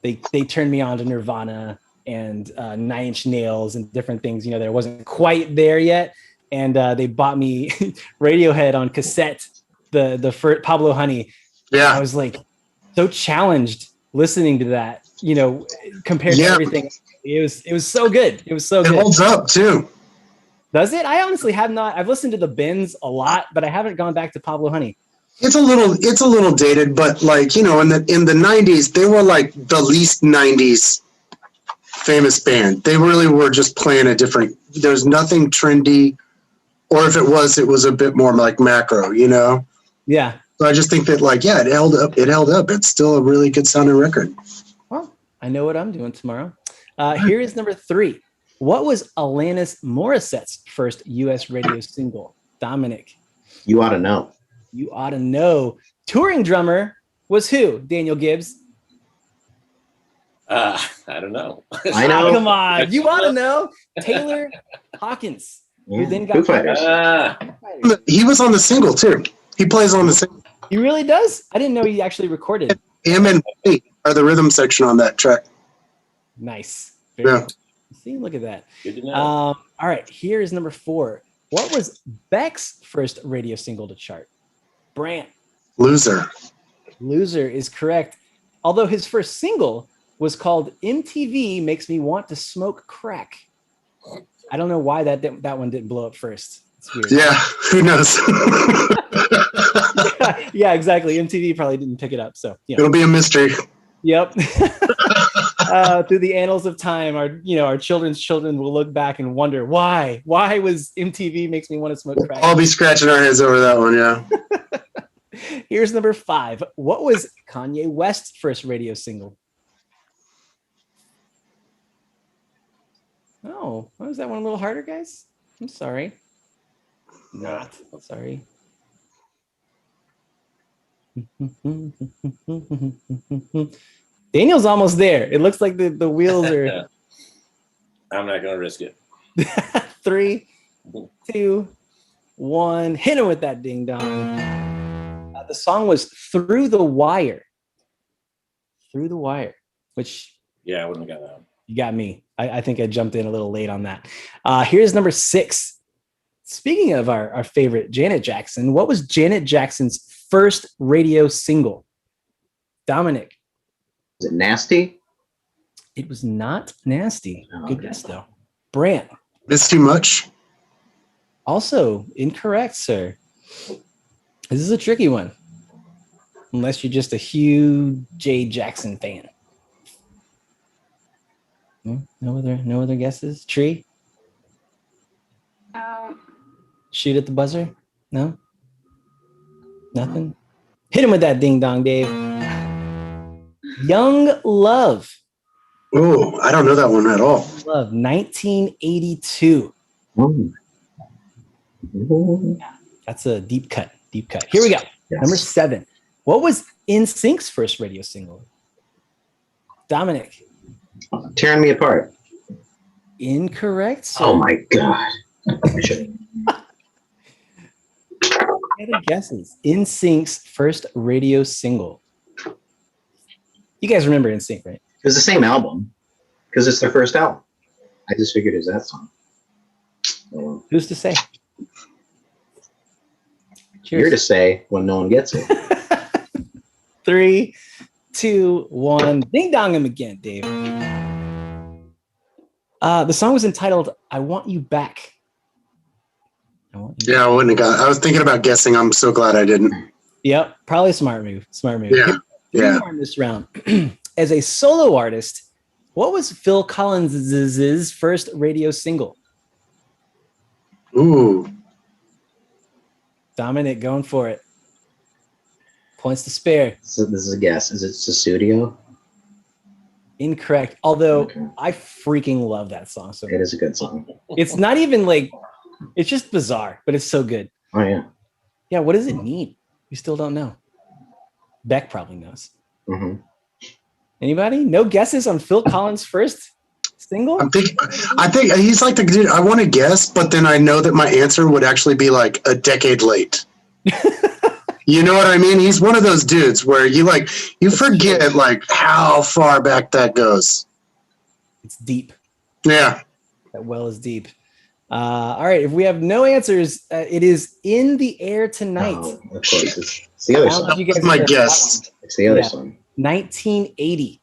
They turned me on to Nirvana and 9 Inch Nails and different things, that I wasn't quite there yet. And they bought me Radiohead on cassette, the first Pablo Honey. Yeah. I was like so challenged listening to that, compared to everything. It was so good. It was so good. It holds up too. Does it? I honestly have not. I've listened to the Bends a lot, but I haven't gone back to Pablo Honey. It's a little dated, but in the 90s, they were like the least 90s famous band. They really were just playing a different, there's nothing trendy, or if it was a bit more like macro, Yeah. So I just think that it held up. It's still a really good sounding record. Well, I know what I'm doing tomorrow. Here is number 3. What was Alanis Morissette's first U.S. radio single? Dominic. You Ought to Know. You Ought to Know. Touring drummer was who? Daniel Gibbs. I don't know. I know. Come on. You Ought to Know. Taylor Hawkins. Yeah. Who then got Foo Fighters. He was on the single too. He plays on the single. He really does? I didn't know he actually recorded. Him and me are the rhythm section on that track. Nice. Very Yeah. good. See, look at that. Good to know. All right, here is number 4. What was Beck's first radio single to chart? Brant. Loser. Loser is correct. Although his first single was called MTV Makes Me Want to Smoke Crack. I don't know why that one didn't blow up first. It's weird. Yeah, who knows? Yeah, exactly. MTV probably didn't pick it up. So It'll be a mystery. Yep. Through the annals of time, our children's children will look back and wonder why was MTV Makes Me Want to Smoke Crack. I'll be scratching our heads over that one. Yeah. Here's number 5. What was Kanye West's first radio single? Oh, was that one a little harder, guys? I'm sorry. Not sorry. Daniel's almost there. It looks like the wheels are. I'm not going to risk it. 3, 2, 1. Hit him with that ding dong. The song was Through the Wire. Through the Wire, which. Yeah, I wouldn't have got that one. You got me. I think I jumped in a little late on that. Here's number 6. Speaking of our favorite Janet Jackson, what was Janet Jackson's first radio single? Dominic. Is it Nasty? It was not Nasty. Oh, Good okay. guess, though. Brant. It's too much. Also incorrect, sir. This is a tricky one. Unless you're just a huge Jay Jackson fan. No other guesses? Tree? Shoot at the buzzer? No? Nothing? Hit him with that ding dong, Dave. Young Love. Oh, I don't know that one at all. Love, 1982. Yeah, that's a deep cut. Deep cut. Here we go. Yes. Number 7. What was NSYNC's first radio single? Dominic. Tearing Me Apart. Incorrect, sir. Oh my God. I should. Any other guesses? NSYNC's first radio single. You guys remember NSYNC, right? It was the same album because it's their first album. I just figured it was that song. Oh, Who's to say? you're to say when no one gets it. 3, 2, 1. Ding dong him again, Dave. The song was entitled "I Want You Back." Yeah, I wouldn't have got. I was thinking about guessing. I'm so glad I didn't. Yep, probably a smart move. Smart move. Yeah, yeah. More in this round. As a solo artist, what was Phil Collins's first radio single? Ooh. Dominic, going for it. Points to spare. So this is a guess. Is it Susudio? Incorrect. Although Okay. I freaking love that song. So It is a good song. it's not even like, it's just bizarre, but it's so good. Oh yeah. Yeah, what does it mean? We still don't know. Beck probably knows. Mm-hmm. Anybody? No guesses on Phil Collins' first single? I think he's like the dude. I want to guess, but then I know that my answer would actually be like a decade late. You know what I mean? He's one of those dudes where you forget like how far back that goes. It's deep. Yeah. That well is deep. All right. If we have no answers, it is In the Air Tonight. Oh, of course. It's the other song. You guys That's my guess guess. that one? It's the other Yeah. song. 1980.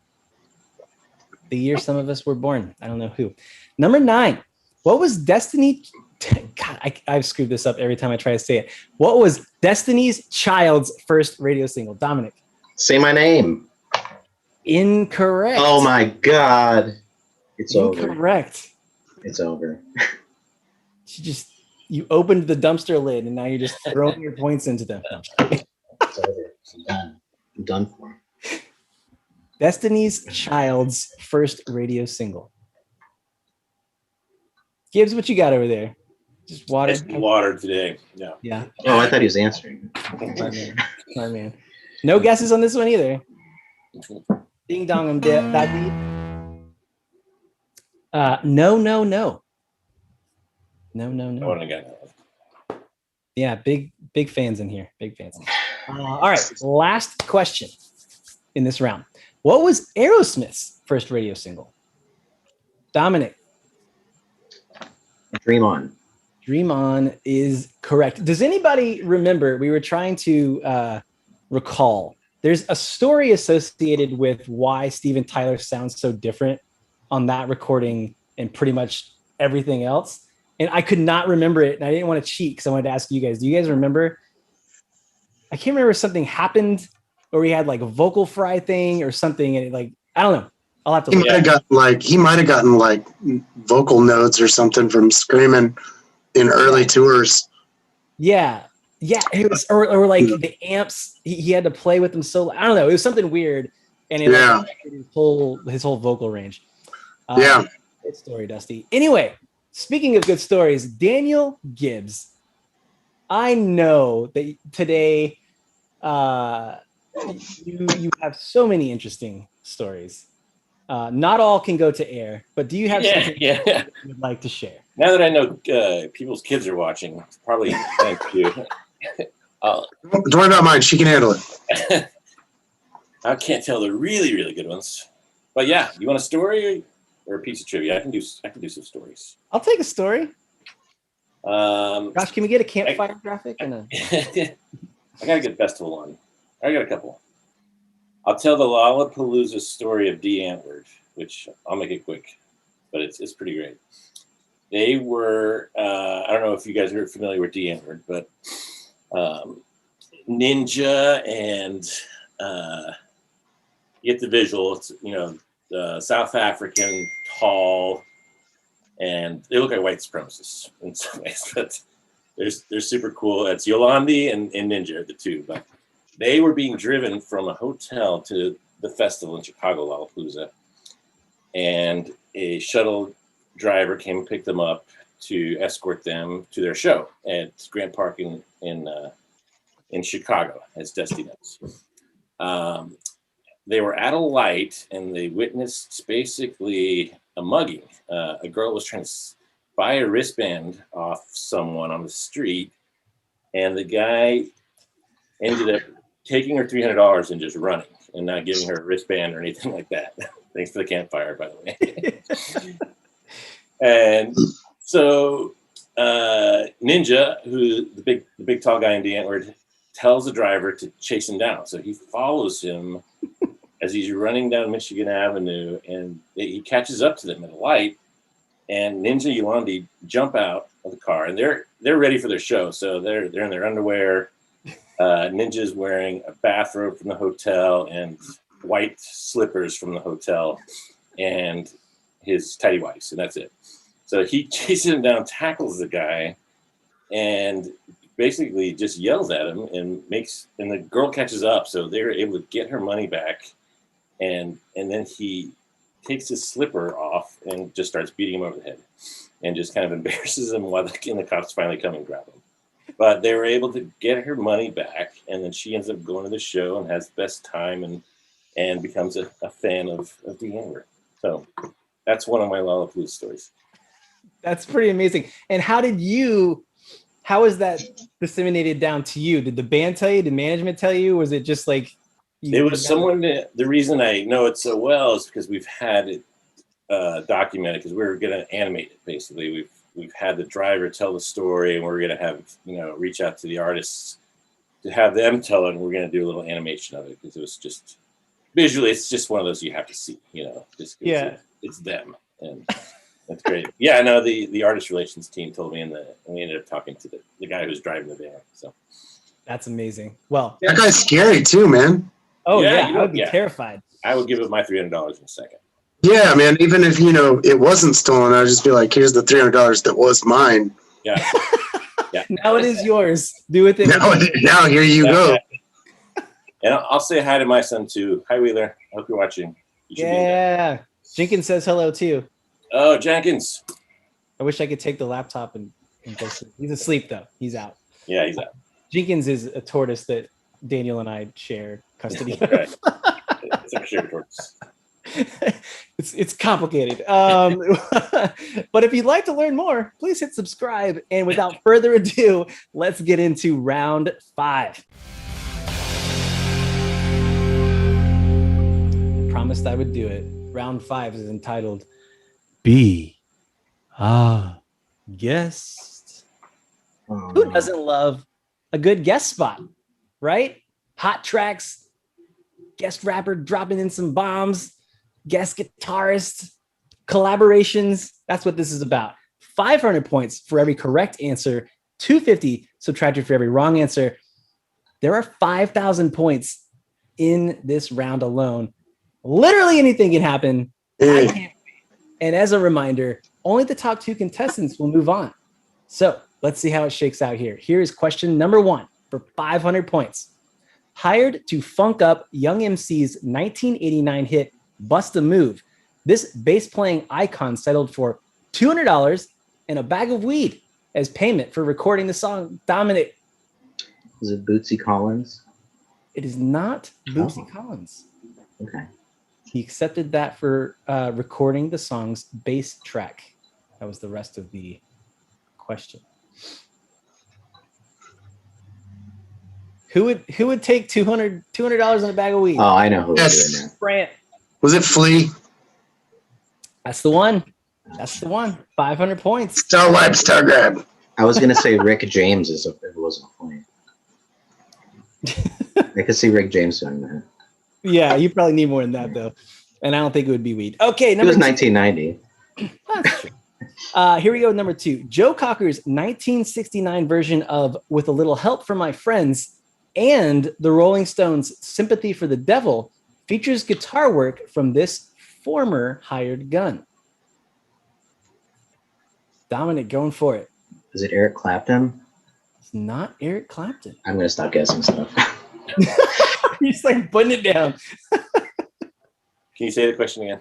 The year some of us were born. I don't know who. Number 9. What was Destiny? God, I've screwed this up every time I try to say it. What was Destiny's Child's first radio single? Dominic. Say My Name. Incorrect. Oh my God. It's over. Incorrect. It's over. You opened the dumpster lid and now you're just throwing your points into them. It's over. I'm done. I'm done for. Destiny's Child's first radio single. Gibbs, what you got over there? Just water. It's water today. Yeah. Yeah. Oh, I thought he was answering. My man. No guesses on this one either. Ding dong, I'm dead. That beat. No. I wouldn't have gotten that. Yeah, big fans in here. Big fans. All right, last question in this round. What was Aerosmith's first radio single? Dominic. Dream On. Dream On is correct. Does anybody remember? We were trying to recall. There's a story associated with why Steven Tyler sounds so different on that recording and pretty much everything else. And I could not remember it. And I didn't want to cheat because I wanted to ask you guys. Do you guys remember? I can't remember if something happened or we had like a vocal fry thing or something. And I don't know. I'll have to He might have gotten like vocal notes or something from screaming in early tours. Yeah. It was, or like the amps, he had to play with them. So I don't know. It was something weird. And it affected his whole vocal range. Yeah. Good story, Dusty. Anyway, speaking of good stories, Daniel Gibbs. I know that today you have so many interesting stories. Not all can go to air, but do you have something you would like to share? Now that I know people's kids are watching, probably thank you. Don't worry about mine. She can handle it. I can't tell the really, really good ones. But yeah, you want a story or a piece of trivia? I can do some stories. I'll take a story. Gosh, can we get a campfire graphic? I got a good festival one. I got a couple. I'll tell the Lollapalooza story of D. Antwoord, which I'll make it quick, but it's pretty great. They were, I don't know if you guys are familiar with D. Antwoord, but Ninja and you get the visual. It's, South African, tall, and they look like white supremacists in some ways, but they're super cool. It's Yolandi and Ninja, the two, but they were being driven from a hotel to the festival in Chicago, Lollapalooza, and a shuttle driver came and picked them up to escort them to their show at Grant Park in Chicago, as Dusty knows. They were at a light and they witnessed basically a mugging. A girl was trying to buy a wristband off someone on the street, and the guy ended up taking her $300 and just running and not giving her a wristband or anything like that. Thanks for the campfire, by the way. And so Ninja, who the big tall guy in D. Antwoord, tells the driver to chase him down. So he follows him as he's running down Michigan Avenue, and he catches up to them at a light. And Ninja and Yolandi jump out of the car, and they're ready for their show. So they're in their underwear. Ninja's wearing a bathrobe from the hotel and white slippers from the hotel, and his tidy whities, and that's it. So he chases him down, tackles the guy, and basically just yells at him and the girl catches up. So they're able to get her money back, and then he takes his slipper off and just starts beating him over the head and just kind of embarrasses him while the cops finally come and grab him. But they were able to get her money back, and then she ends up going to the show and has the best time and becomes a fan of D. Antwoord. So that's one of my Lollapalooza stories. That's pretty amazing. And how is that disseminated down to you? Did the band tell you? Did management tell you? Was it just like... It was someone the reason I know it so well is because we've had it documented, because we were going to animate it, basically. We've had the driver tell the story, and we're going to have, reach out to the artists to have them tell it, and we're going to do a little animation of it, because it was just, visually, it's just one of those you have to see, just because it's them. And that's great. Yeah, no, the artist relations team told me, and we ended up talking to the guy who's driving the van. So that's amazing. Well, that guy's scary too, man. Oh yeah, I would be terrified. I would give it my $300 in a second. Yeah, man. Even if it wasn't stolen, I'd just be like, "Here's the $300 that was mine." Yeah. Yeah. Now it is yours. Do with it. Now here you go. And I'll say hi to my son too. Hi, Wheeler. I hope you're watching. Yeah. Jenkins says hello too. Oh, Jenkins. I wish I could take the laptop and go sleep. He's asleep though. He's out. Yeah, he's out. Jenkins is a tortoise that Daniel and I share custody of. It's a shared tortoise. It's complicated. But if you'd like to learn more, please hit subscribe. And without further ado, let's get into round 5. I promised I would do it. Round 5 is entitled Be a Guest. Who doesn't love a good guest spot, right? Hot tracks, guest rapper dropping in some bombs, guest guitarist, collaborations. That's what this is about. 500 points for every correct answer, 250 subtracted for every wrong answer. There are 5,000 points in this round alone. Literally anything can happen. I can't wait. And as a reminder, only the top 2 contestants will move on. So let's see how it shakes out here. Here is question number 1 for 500 points. Hired to funk up Young MC's 1989 hit, Bust a Move, this bass-playing icon settled for $200 and a bag of weed as payment for recording the song. Dominic. Is it Bootsy Collins? It is not Bootsy Collins. Okay. He accepted that for recording the song's bass track. That was the rest of the question. Who would take $200 and a bag of weed? Oh, I know who it's doing now. Brant. Was it Flea? That's the one. That's the one. 500 points. Star Wipe, Star Grab. I was gonna say Rick James if it wasn't Flea. I could see Rick James doing that. Yeah, you probably need more than that though, and I don't think it would be weed. Okay, It was 1990. That's true. Here we go. Number 2, Joe Cocker's 1969 version of "With a Little Help from My Friends" and the Rolling Stones' "Sympathy for the Devil" features guitar work from this former hired gun. Dominic, going for it. Is it Eric Clapton? It's not Eric Clapton. I'm gonna stop guessing stuff. He's like putting it down. Can you say the question again?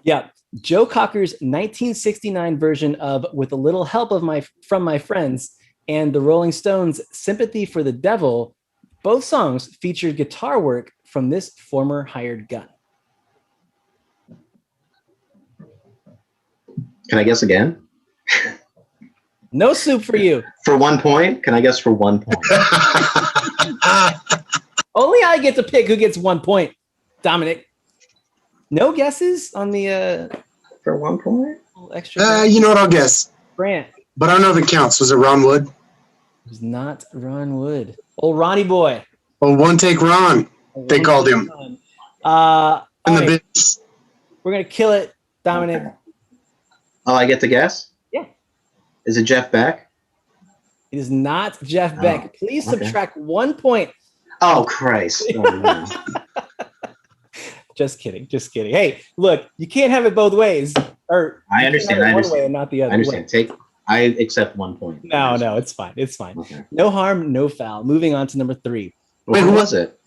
Yeah. Joe Cocker's 1969 version of "With a Little Help from My Friends" and the Rolling Stones' "Sympathy for the Devil," both songs featured guitar work from this former hired gun. Can I guess again? No soup for you. For 1 point? Can I guess for 1 point? Only I get to pick who gets 1 point. Dominic. No guesses on the For 1 point? extra. You know what? I'll guess. Brant. But I don't know if it counts. Was it Ron Wood? It was not Ron Wood. Old Ronnie boy. Oh, One Take Ron. They called him. In the Right. We're gonna kill it, Dominic. Oh, I get to guess? Yeah. Is it Jeff Beck? It is not Jeff Beck. Please subtract 1 point. Oh, Christ. Oh, no. Just kidding. Just kidding. Hey, look, you can't have it both ways. Or I understand. One way and not the other. I understand. I accept 1 point. No, it's fine. It's fine. Okay. No harm, no foul. Moving on to number 3. Wait, who was it?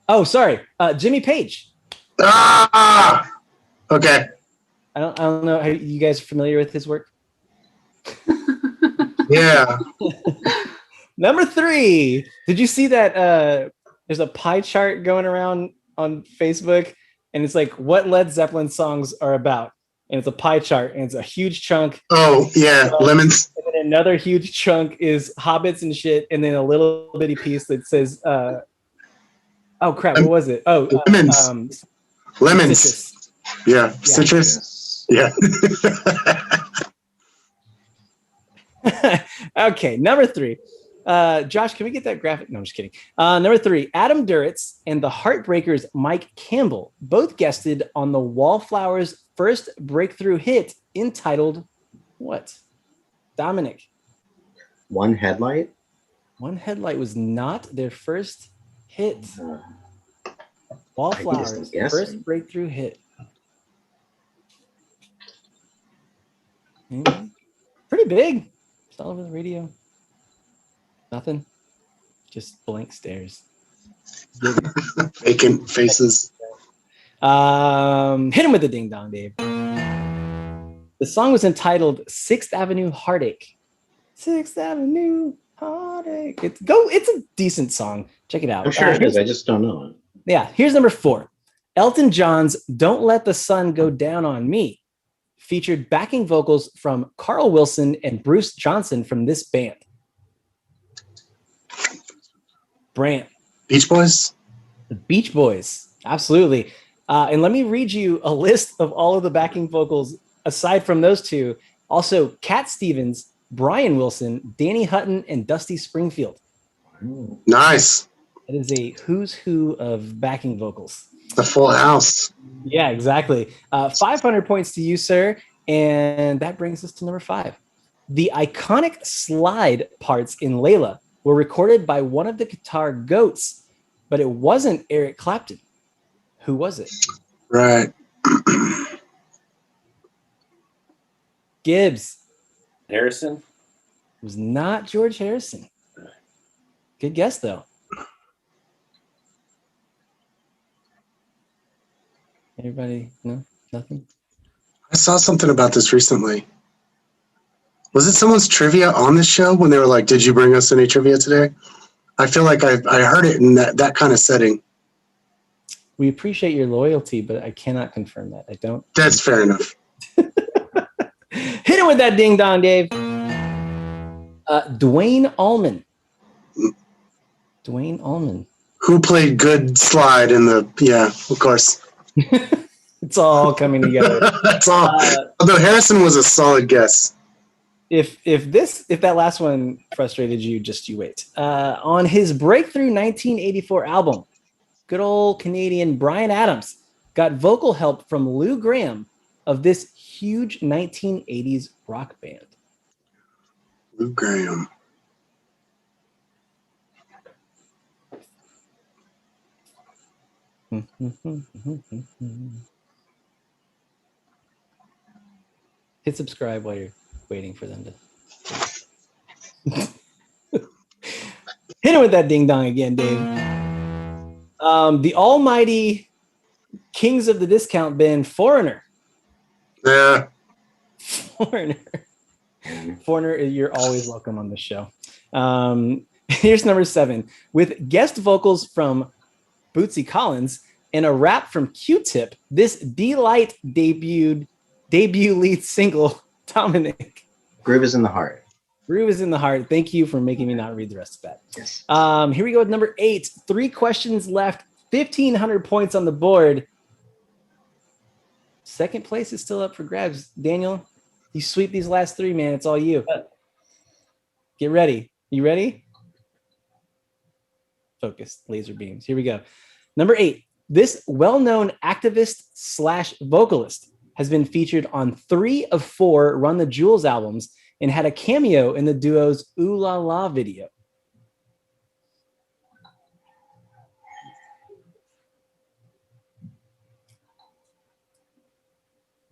Oh, sorry. Jimmy Page. Ah! Okay. I don't know. Are you guys familiar with his work? Yeah. Number 3. Did you see that there's a pie chart going around on Facebook and it's like what Led Zeppelin songs are about? And it's a pie chart and it's a huge chunk. Oh, yeah. Lemons. And then another huge chunk is Hobbits and shit. And then a little bitty piece that says, oh crap, what was it? Oh, lemons. Lemons. Citrus. Yeah. Citrus. Yeah. Okay, number 3. Josh, can we get that graphic? No, I'm just kidding. Number 3, Adam Duritz and the Heartbreakers' Mike Campbell both guested on the Wallflowers' first breakthrough hit entitled what? Dominic. One Headlight? One Headlight was not their first hit. Wallflowers' first breakthrough hit. Pretty big. It's all over the radio. Nothing. Just blank stares. Vacant faces. Hit him with the ding dong, Dave. The song was entitled 6th Avenue Heartache. 6th Avenue Heartache. It's a decent song. Check it out. I'm sure it is. I just don't know it. Yeah. Here's number 4. Elton John's Don't Let the Sun Go Down on Me featured backing vocals from Carl Wilson and Bruce Johnson from this band. Brant. Beach Boys? The Beach Boys. Absolutely. And let me read you a list of all of the backing vocals aside from those two. Also, Cat Stevens, Brian Wilson, Danny Hutton, and Dusty Springfield. Nice. It is a who's who of backing vocals. The full house. Yeah, exactly. 500 points to you, sir. And that brings us to number 5. The iconic slide parts in Layla were recorded by one of the guitar goats, but it wasn't Eric Clapton. Who was it? Right. Gibbs. Harrison? It was not George Harrison. Good guess, though. Everybody, no? Nothing? I saw something about this recently. Was it someone's trivia on the show when they were like, did you bring us any trivia today? I feel like I heard it in that kind of setting. We appreciate your loyalty, but I cannot confirm that. I don't. That's fair enough. Hit it with that ding dong, Dave. Dwayne Allman. Dwayne Allman. Who played good slide in the, yeah, of course. It's all coming together. That's all. Although Harrison was a solid guess. If that last one frustrated you, just you wait. On his breakthrough 1984 album, good old Canadian Bryan Adams got vocal help from Lou Gramm of this huge 1980s rock band? Lou Gramm. Hit subscribe while you're waiting for them to hit it with that ding dong again, Dave. The almighty kings of the discount bin, Foreigner. Yeah. Foreigner, you're always welcome on this show. Here's number 7. With guest vocals from Bootsy Collins and a rap from Q-Tip, this Delight debut lead single, Dominic. Groove is in the heart. Groove is in the heart. Thank you for making me not read the rest of that. Yes. Here we go with number 8. 3 questions left. 1,500 points on the board. Second place is still up for grabs. Daniel, you sweep these last 3, man. It's all you. Get ready. You ready? Focus. Laser beams. Here we go. Number 8. This well-known activist / vocalist has been featured on 3 of 4 Run the Jewels albums and had a cameo in the duo's Ooh La La video.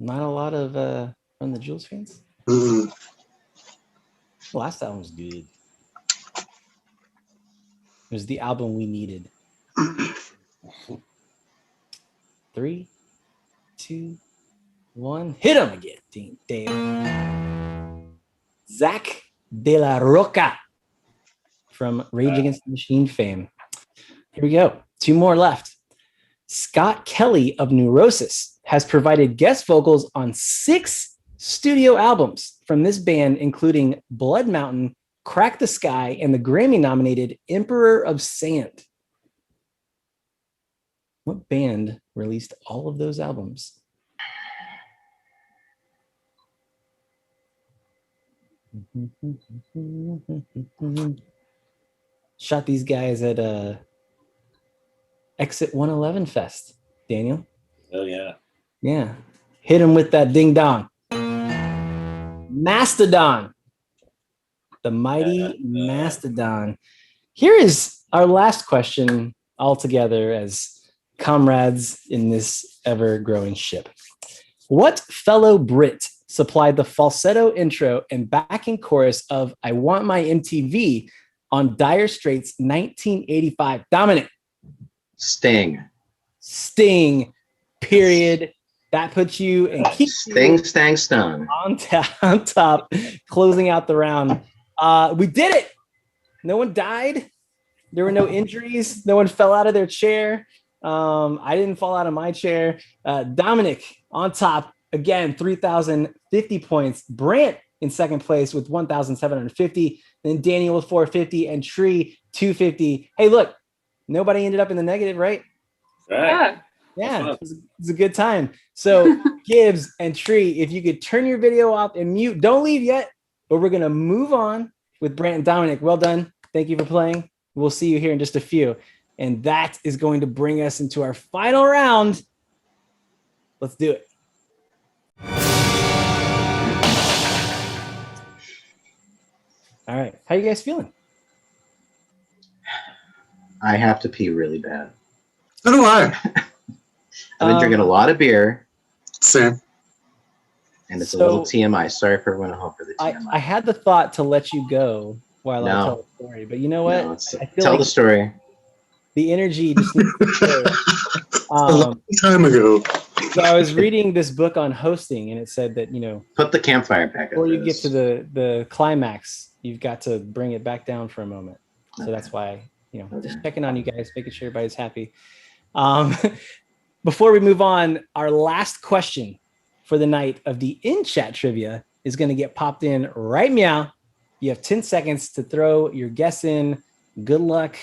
Not a lot of Run the Jewels fans? Mm-hmm. The last album was good. It was the album we needed. 3, 2, 1. Hit him again, Dave. Zach De La Roca from Rage Against the Machine fame. Here we go. 2 more left. Scott Kelly of Neurosis has provided guest vocals on 6 studio albums from this band, including Blood Mountain, Crack the Sky, and the Grammy-nominated Emperor of Sand. What band released all of those albums? Shot these guys at Exit 111 Fest, Daniel. Oh, yeah. Yeah. Hit him with that ding dong. Mastodon. The mighty Mastodon. Here is our last question altogether as comrades in this ever-growing ship. What fellow Brit supplied the falsetto intro and backing chorus of I Want My MTV on Dire Straits' 1985? Dominic. Sting. Period. That puts you and keeps Sting, you Stang, Stung. on top, closing out the round. We did it. No one died. There were no injuries. No one fell out of their chair. I didn't fall out of my chair. Dominic on top again, 3,050 points. Brant in second place with 1,750. Then Daniel with 450 and Tree 250. Hey, look, nobody ended up in the negative, right? Right. Yeah, it's a good time. So Gibbs and Tree, if you could turn your video off and mute, don't leave yet, but we're going to move on with Brant and Dominic. Well done. Thank you for playing. We'll see you here in just a few. And that is going to bring us into our final round. Let's do it. All right. How you guys feeling? I have to pee really bad. So do I. I've been drinking a lot of beer. Same. And it's a little TMI. Sorry for everyone at home for the TMI. I had the thought to let you go while I tell the story, but you know what? No, I feel tell like the story. The energy just needs to share. A long time ago. So I was reading this book on hosting, and it said that, you know, put the campfire back up. Before you get to the climax, you've got to bring it back down for a moment. So that's why, you know, just checking on you guys, making sure everybody's happy. Before we move on, our last question for the night of the in-chat trivia is going to get popped in right meow. You have 10 seconds to throw your guess in. Good luck.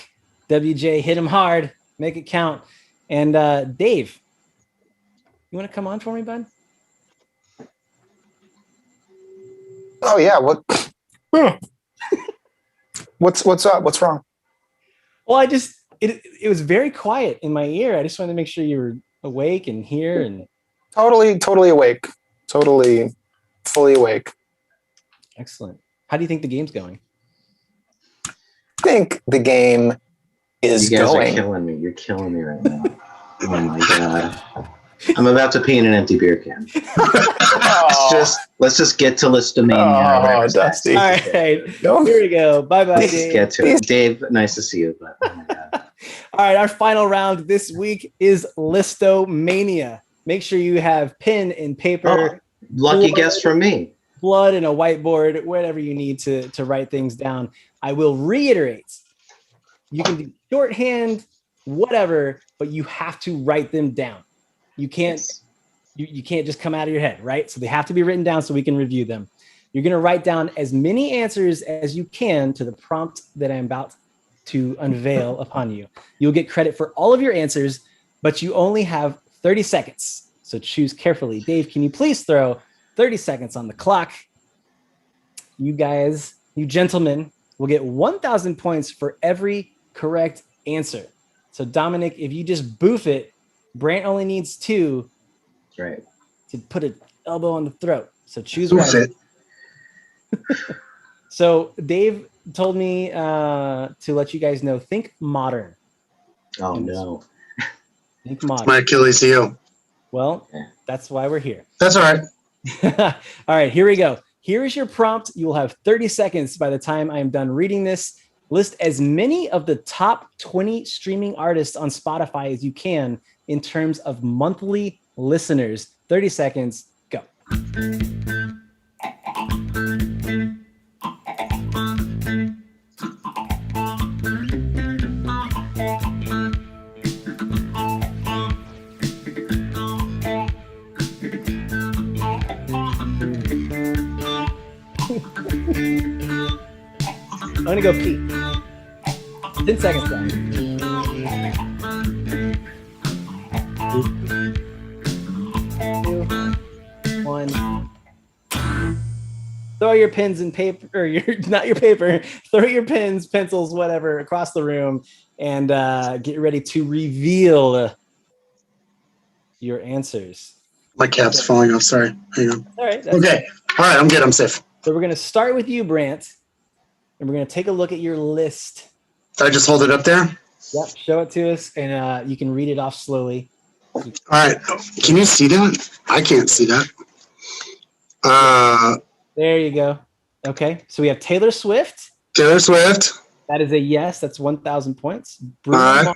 WJ, hit him hard. Make it count. And Dave, you want to come on for me, bud? Oh, yeah. What's up? What's wrong? Well, it was very quiet in my ear. I just wanted to make sure you were awake and here and Totally awake. Totally fully awake. excellent. How do you think the game's going? I think the game is You guys going. are killing me. You're killing me right now. Oh my god. I'm about to pee in an empty beer can. Let's just get to Listomania. Oh, Dusty. All right, here we go. Bye, Let's Dave. get to it. Dave, nice to see you. But, oh my god. All right, our final round this week is Listomania. Make sure you have pen and paper. Lucky guess from me. Blood and a whiteboard, whatever you need to write things down. I will reiterate. You can do shorthand, whatever, but you have to write them down. You can't you can't just come out of your head, right? So they have to be written down so we can review them. You're going to write down as many answers as you can to the prompt that I'm about to unveil upon you. You'll get credit for all of your answers, but you only have 30 seconds. So choose carefully. Dave, can you please throw 30 seconds on the clock? You guys, you gentlemen, will get 1,000 points for every correct answer. So Dominic, if you just boof it, Brant only needs 2. That's right. To put an elbow on the throat. So choose Boof one. it. So Dave told me to let you guys know, think modern. Oh no. Think modern. My Achilles heel. Well, that's why we're here. That's all right. All right, here we go. Here is your prompt. You will have 30 seconds by the time I am done reading this. List as many of the top 20 streaming artists on Spotify as you can in terms of monthly listeners. 30 seconds, go. I'm gonna go pee. 10 seconds left. 2, 1. Throw your pens and paper, or not your paper. Throw your pens, pencils, whatever, across the room, and get ready to reveal your answers. My cap's falling off. Sorry. Hang on. All right. Okay. All right. I'm good. I'm safe. So we're gonna start with you, Brant, and we're gonna take a look at your list. I just hold it up there. Yep, show it to us, and you can read it off slowly. All right. Can you see that? I can't see that. There you go. Okay, so we have Taylor Swift. Taylor Swift. That is a yes. That's 1,000 points. All right.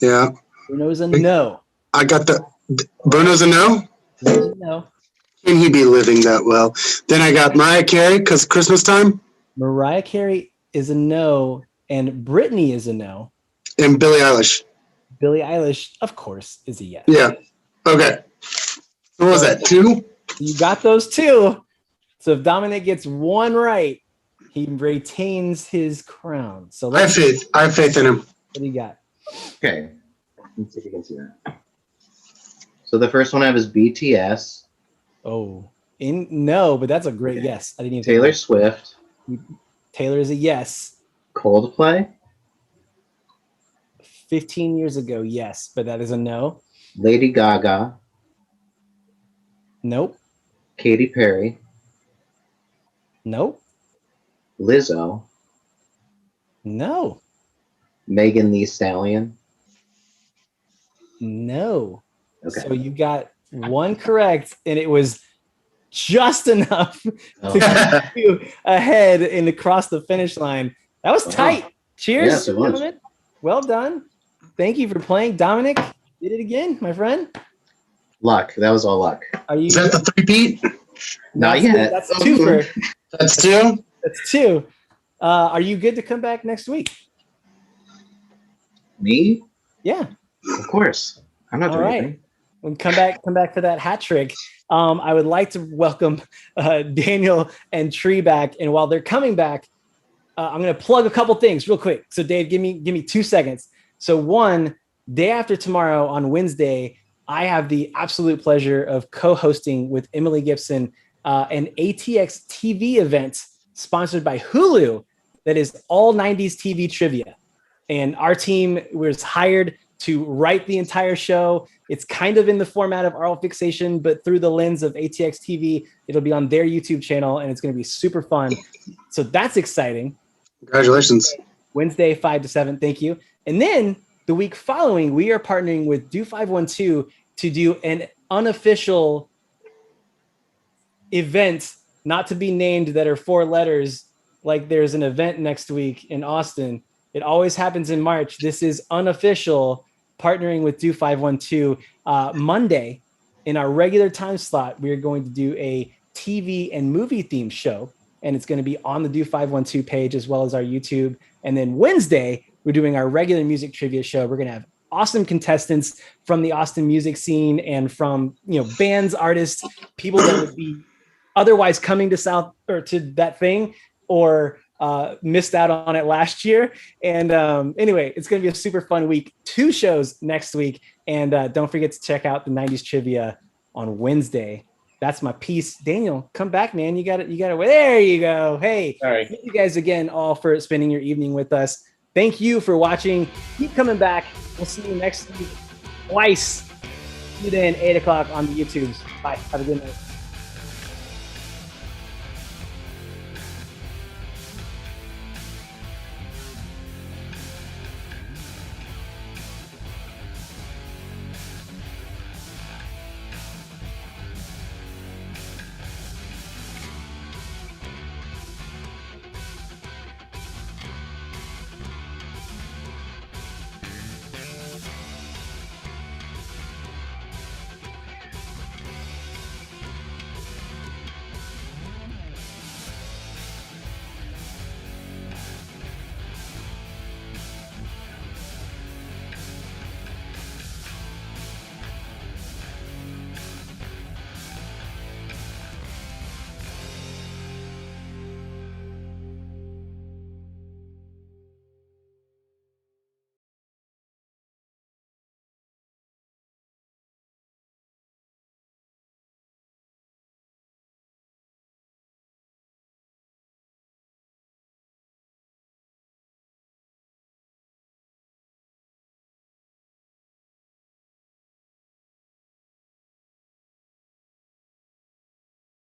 Yeah. Bruno's a no. I got the Bruno's a no. Bruno's a no. Can he be living that well? Then I got Mariah Carey because Christmas time. Mariah Carey is a no, and Britney is a no. And Billie Eilish. Billie Eilish, of course, is a yes. Yeah. Okay. What was that? 2? You got those 2. So if Dominic gets 1 right, he retains his crown. So I have faith. I have faith in him. What do you got? Okay. Let's see if you can see that. So the first one I have is BTS. Oh, no, but that's a great yes. I didn't even Taylor Swift. Taylor is a yes. Coldplay. 15 years ago, yes, but that is a no. Lady Gaga. Nope. Katy Perry. Nope. Lizzo. No. Megan Thee Stallion. No. Okay. So you got 1 correct, and it was just enough to get you ahead and across the finish line. That was tight. Cheers, yes, it was. gentlemen. Well done. Thank you for playing. Dominic, did it again, my friend. Luck. That was all luck. Are you? Is that the 3-peat? Not yet. That's 2. That's 2? That's 2. Are you good to come back next week? Me? Yeah. Of course. I'm not All doing right. anything. We'll come back for that hat trick. I would like to welcome Daniel and Tree back. And while they're coming back, I'm going to plug a couple things real quick. So Dave, give me 2 seconds. So 1, day after tomorrow on Wednesday, I have the absolute pleasure of co-hosting with Emily Gibson an ATX TV event sponsored by Hulu that is all 90s TV trivia. And our team was hired to write the entire show. It's kind of in the format of Aural Fixation, but through the lens of ATX TV. It'll be on their YouTube channel, and it's going to be super fun. So that's exciting. Congratulations. Wednesday, 5 to 7. Thank you. And then the week following, we are partnering with Do 512 to do an unofficial event, not to be named, that are 4 letters. Like there's an event next week in Austin. It always happens in March. This is unofficial, partnering with Do 512. Monday, in our regular time slot, we are going to do a TV and movie themed show, and it's going to be on the Do 512 page as well as our YouTube. And then Wednesday, we're doing our regular music trivia show. We're going to have awesome contestants from the Austin music scene and from, bands, artists, people that would be otherwise coming to that thing or missed out on it last year. And anyway, it's going to be a super fun week. 2 shows next week. And don't forget to check out the 90s trivia on Wednesday. That's my piece. Daniel, come back, man. You got it. There you go. Hey, thank you guys again all for spending your evening with us. Thank you for watching. Keep coming back. We'll see you next week twice. See you then, 8 o'clock on the YouTubes. Bye. Have a good night.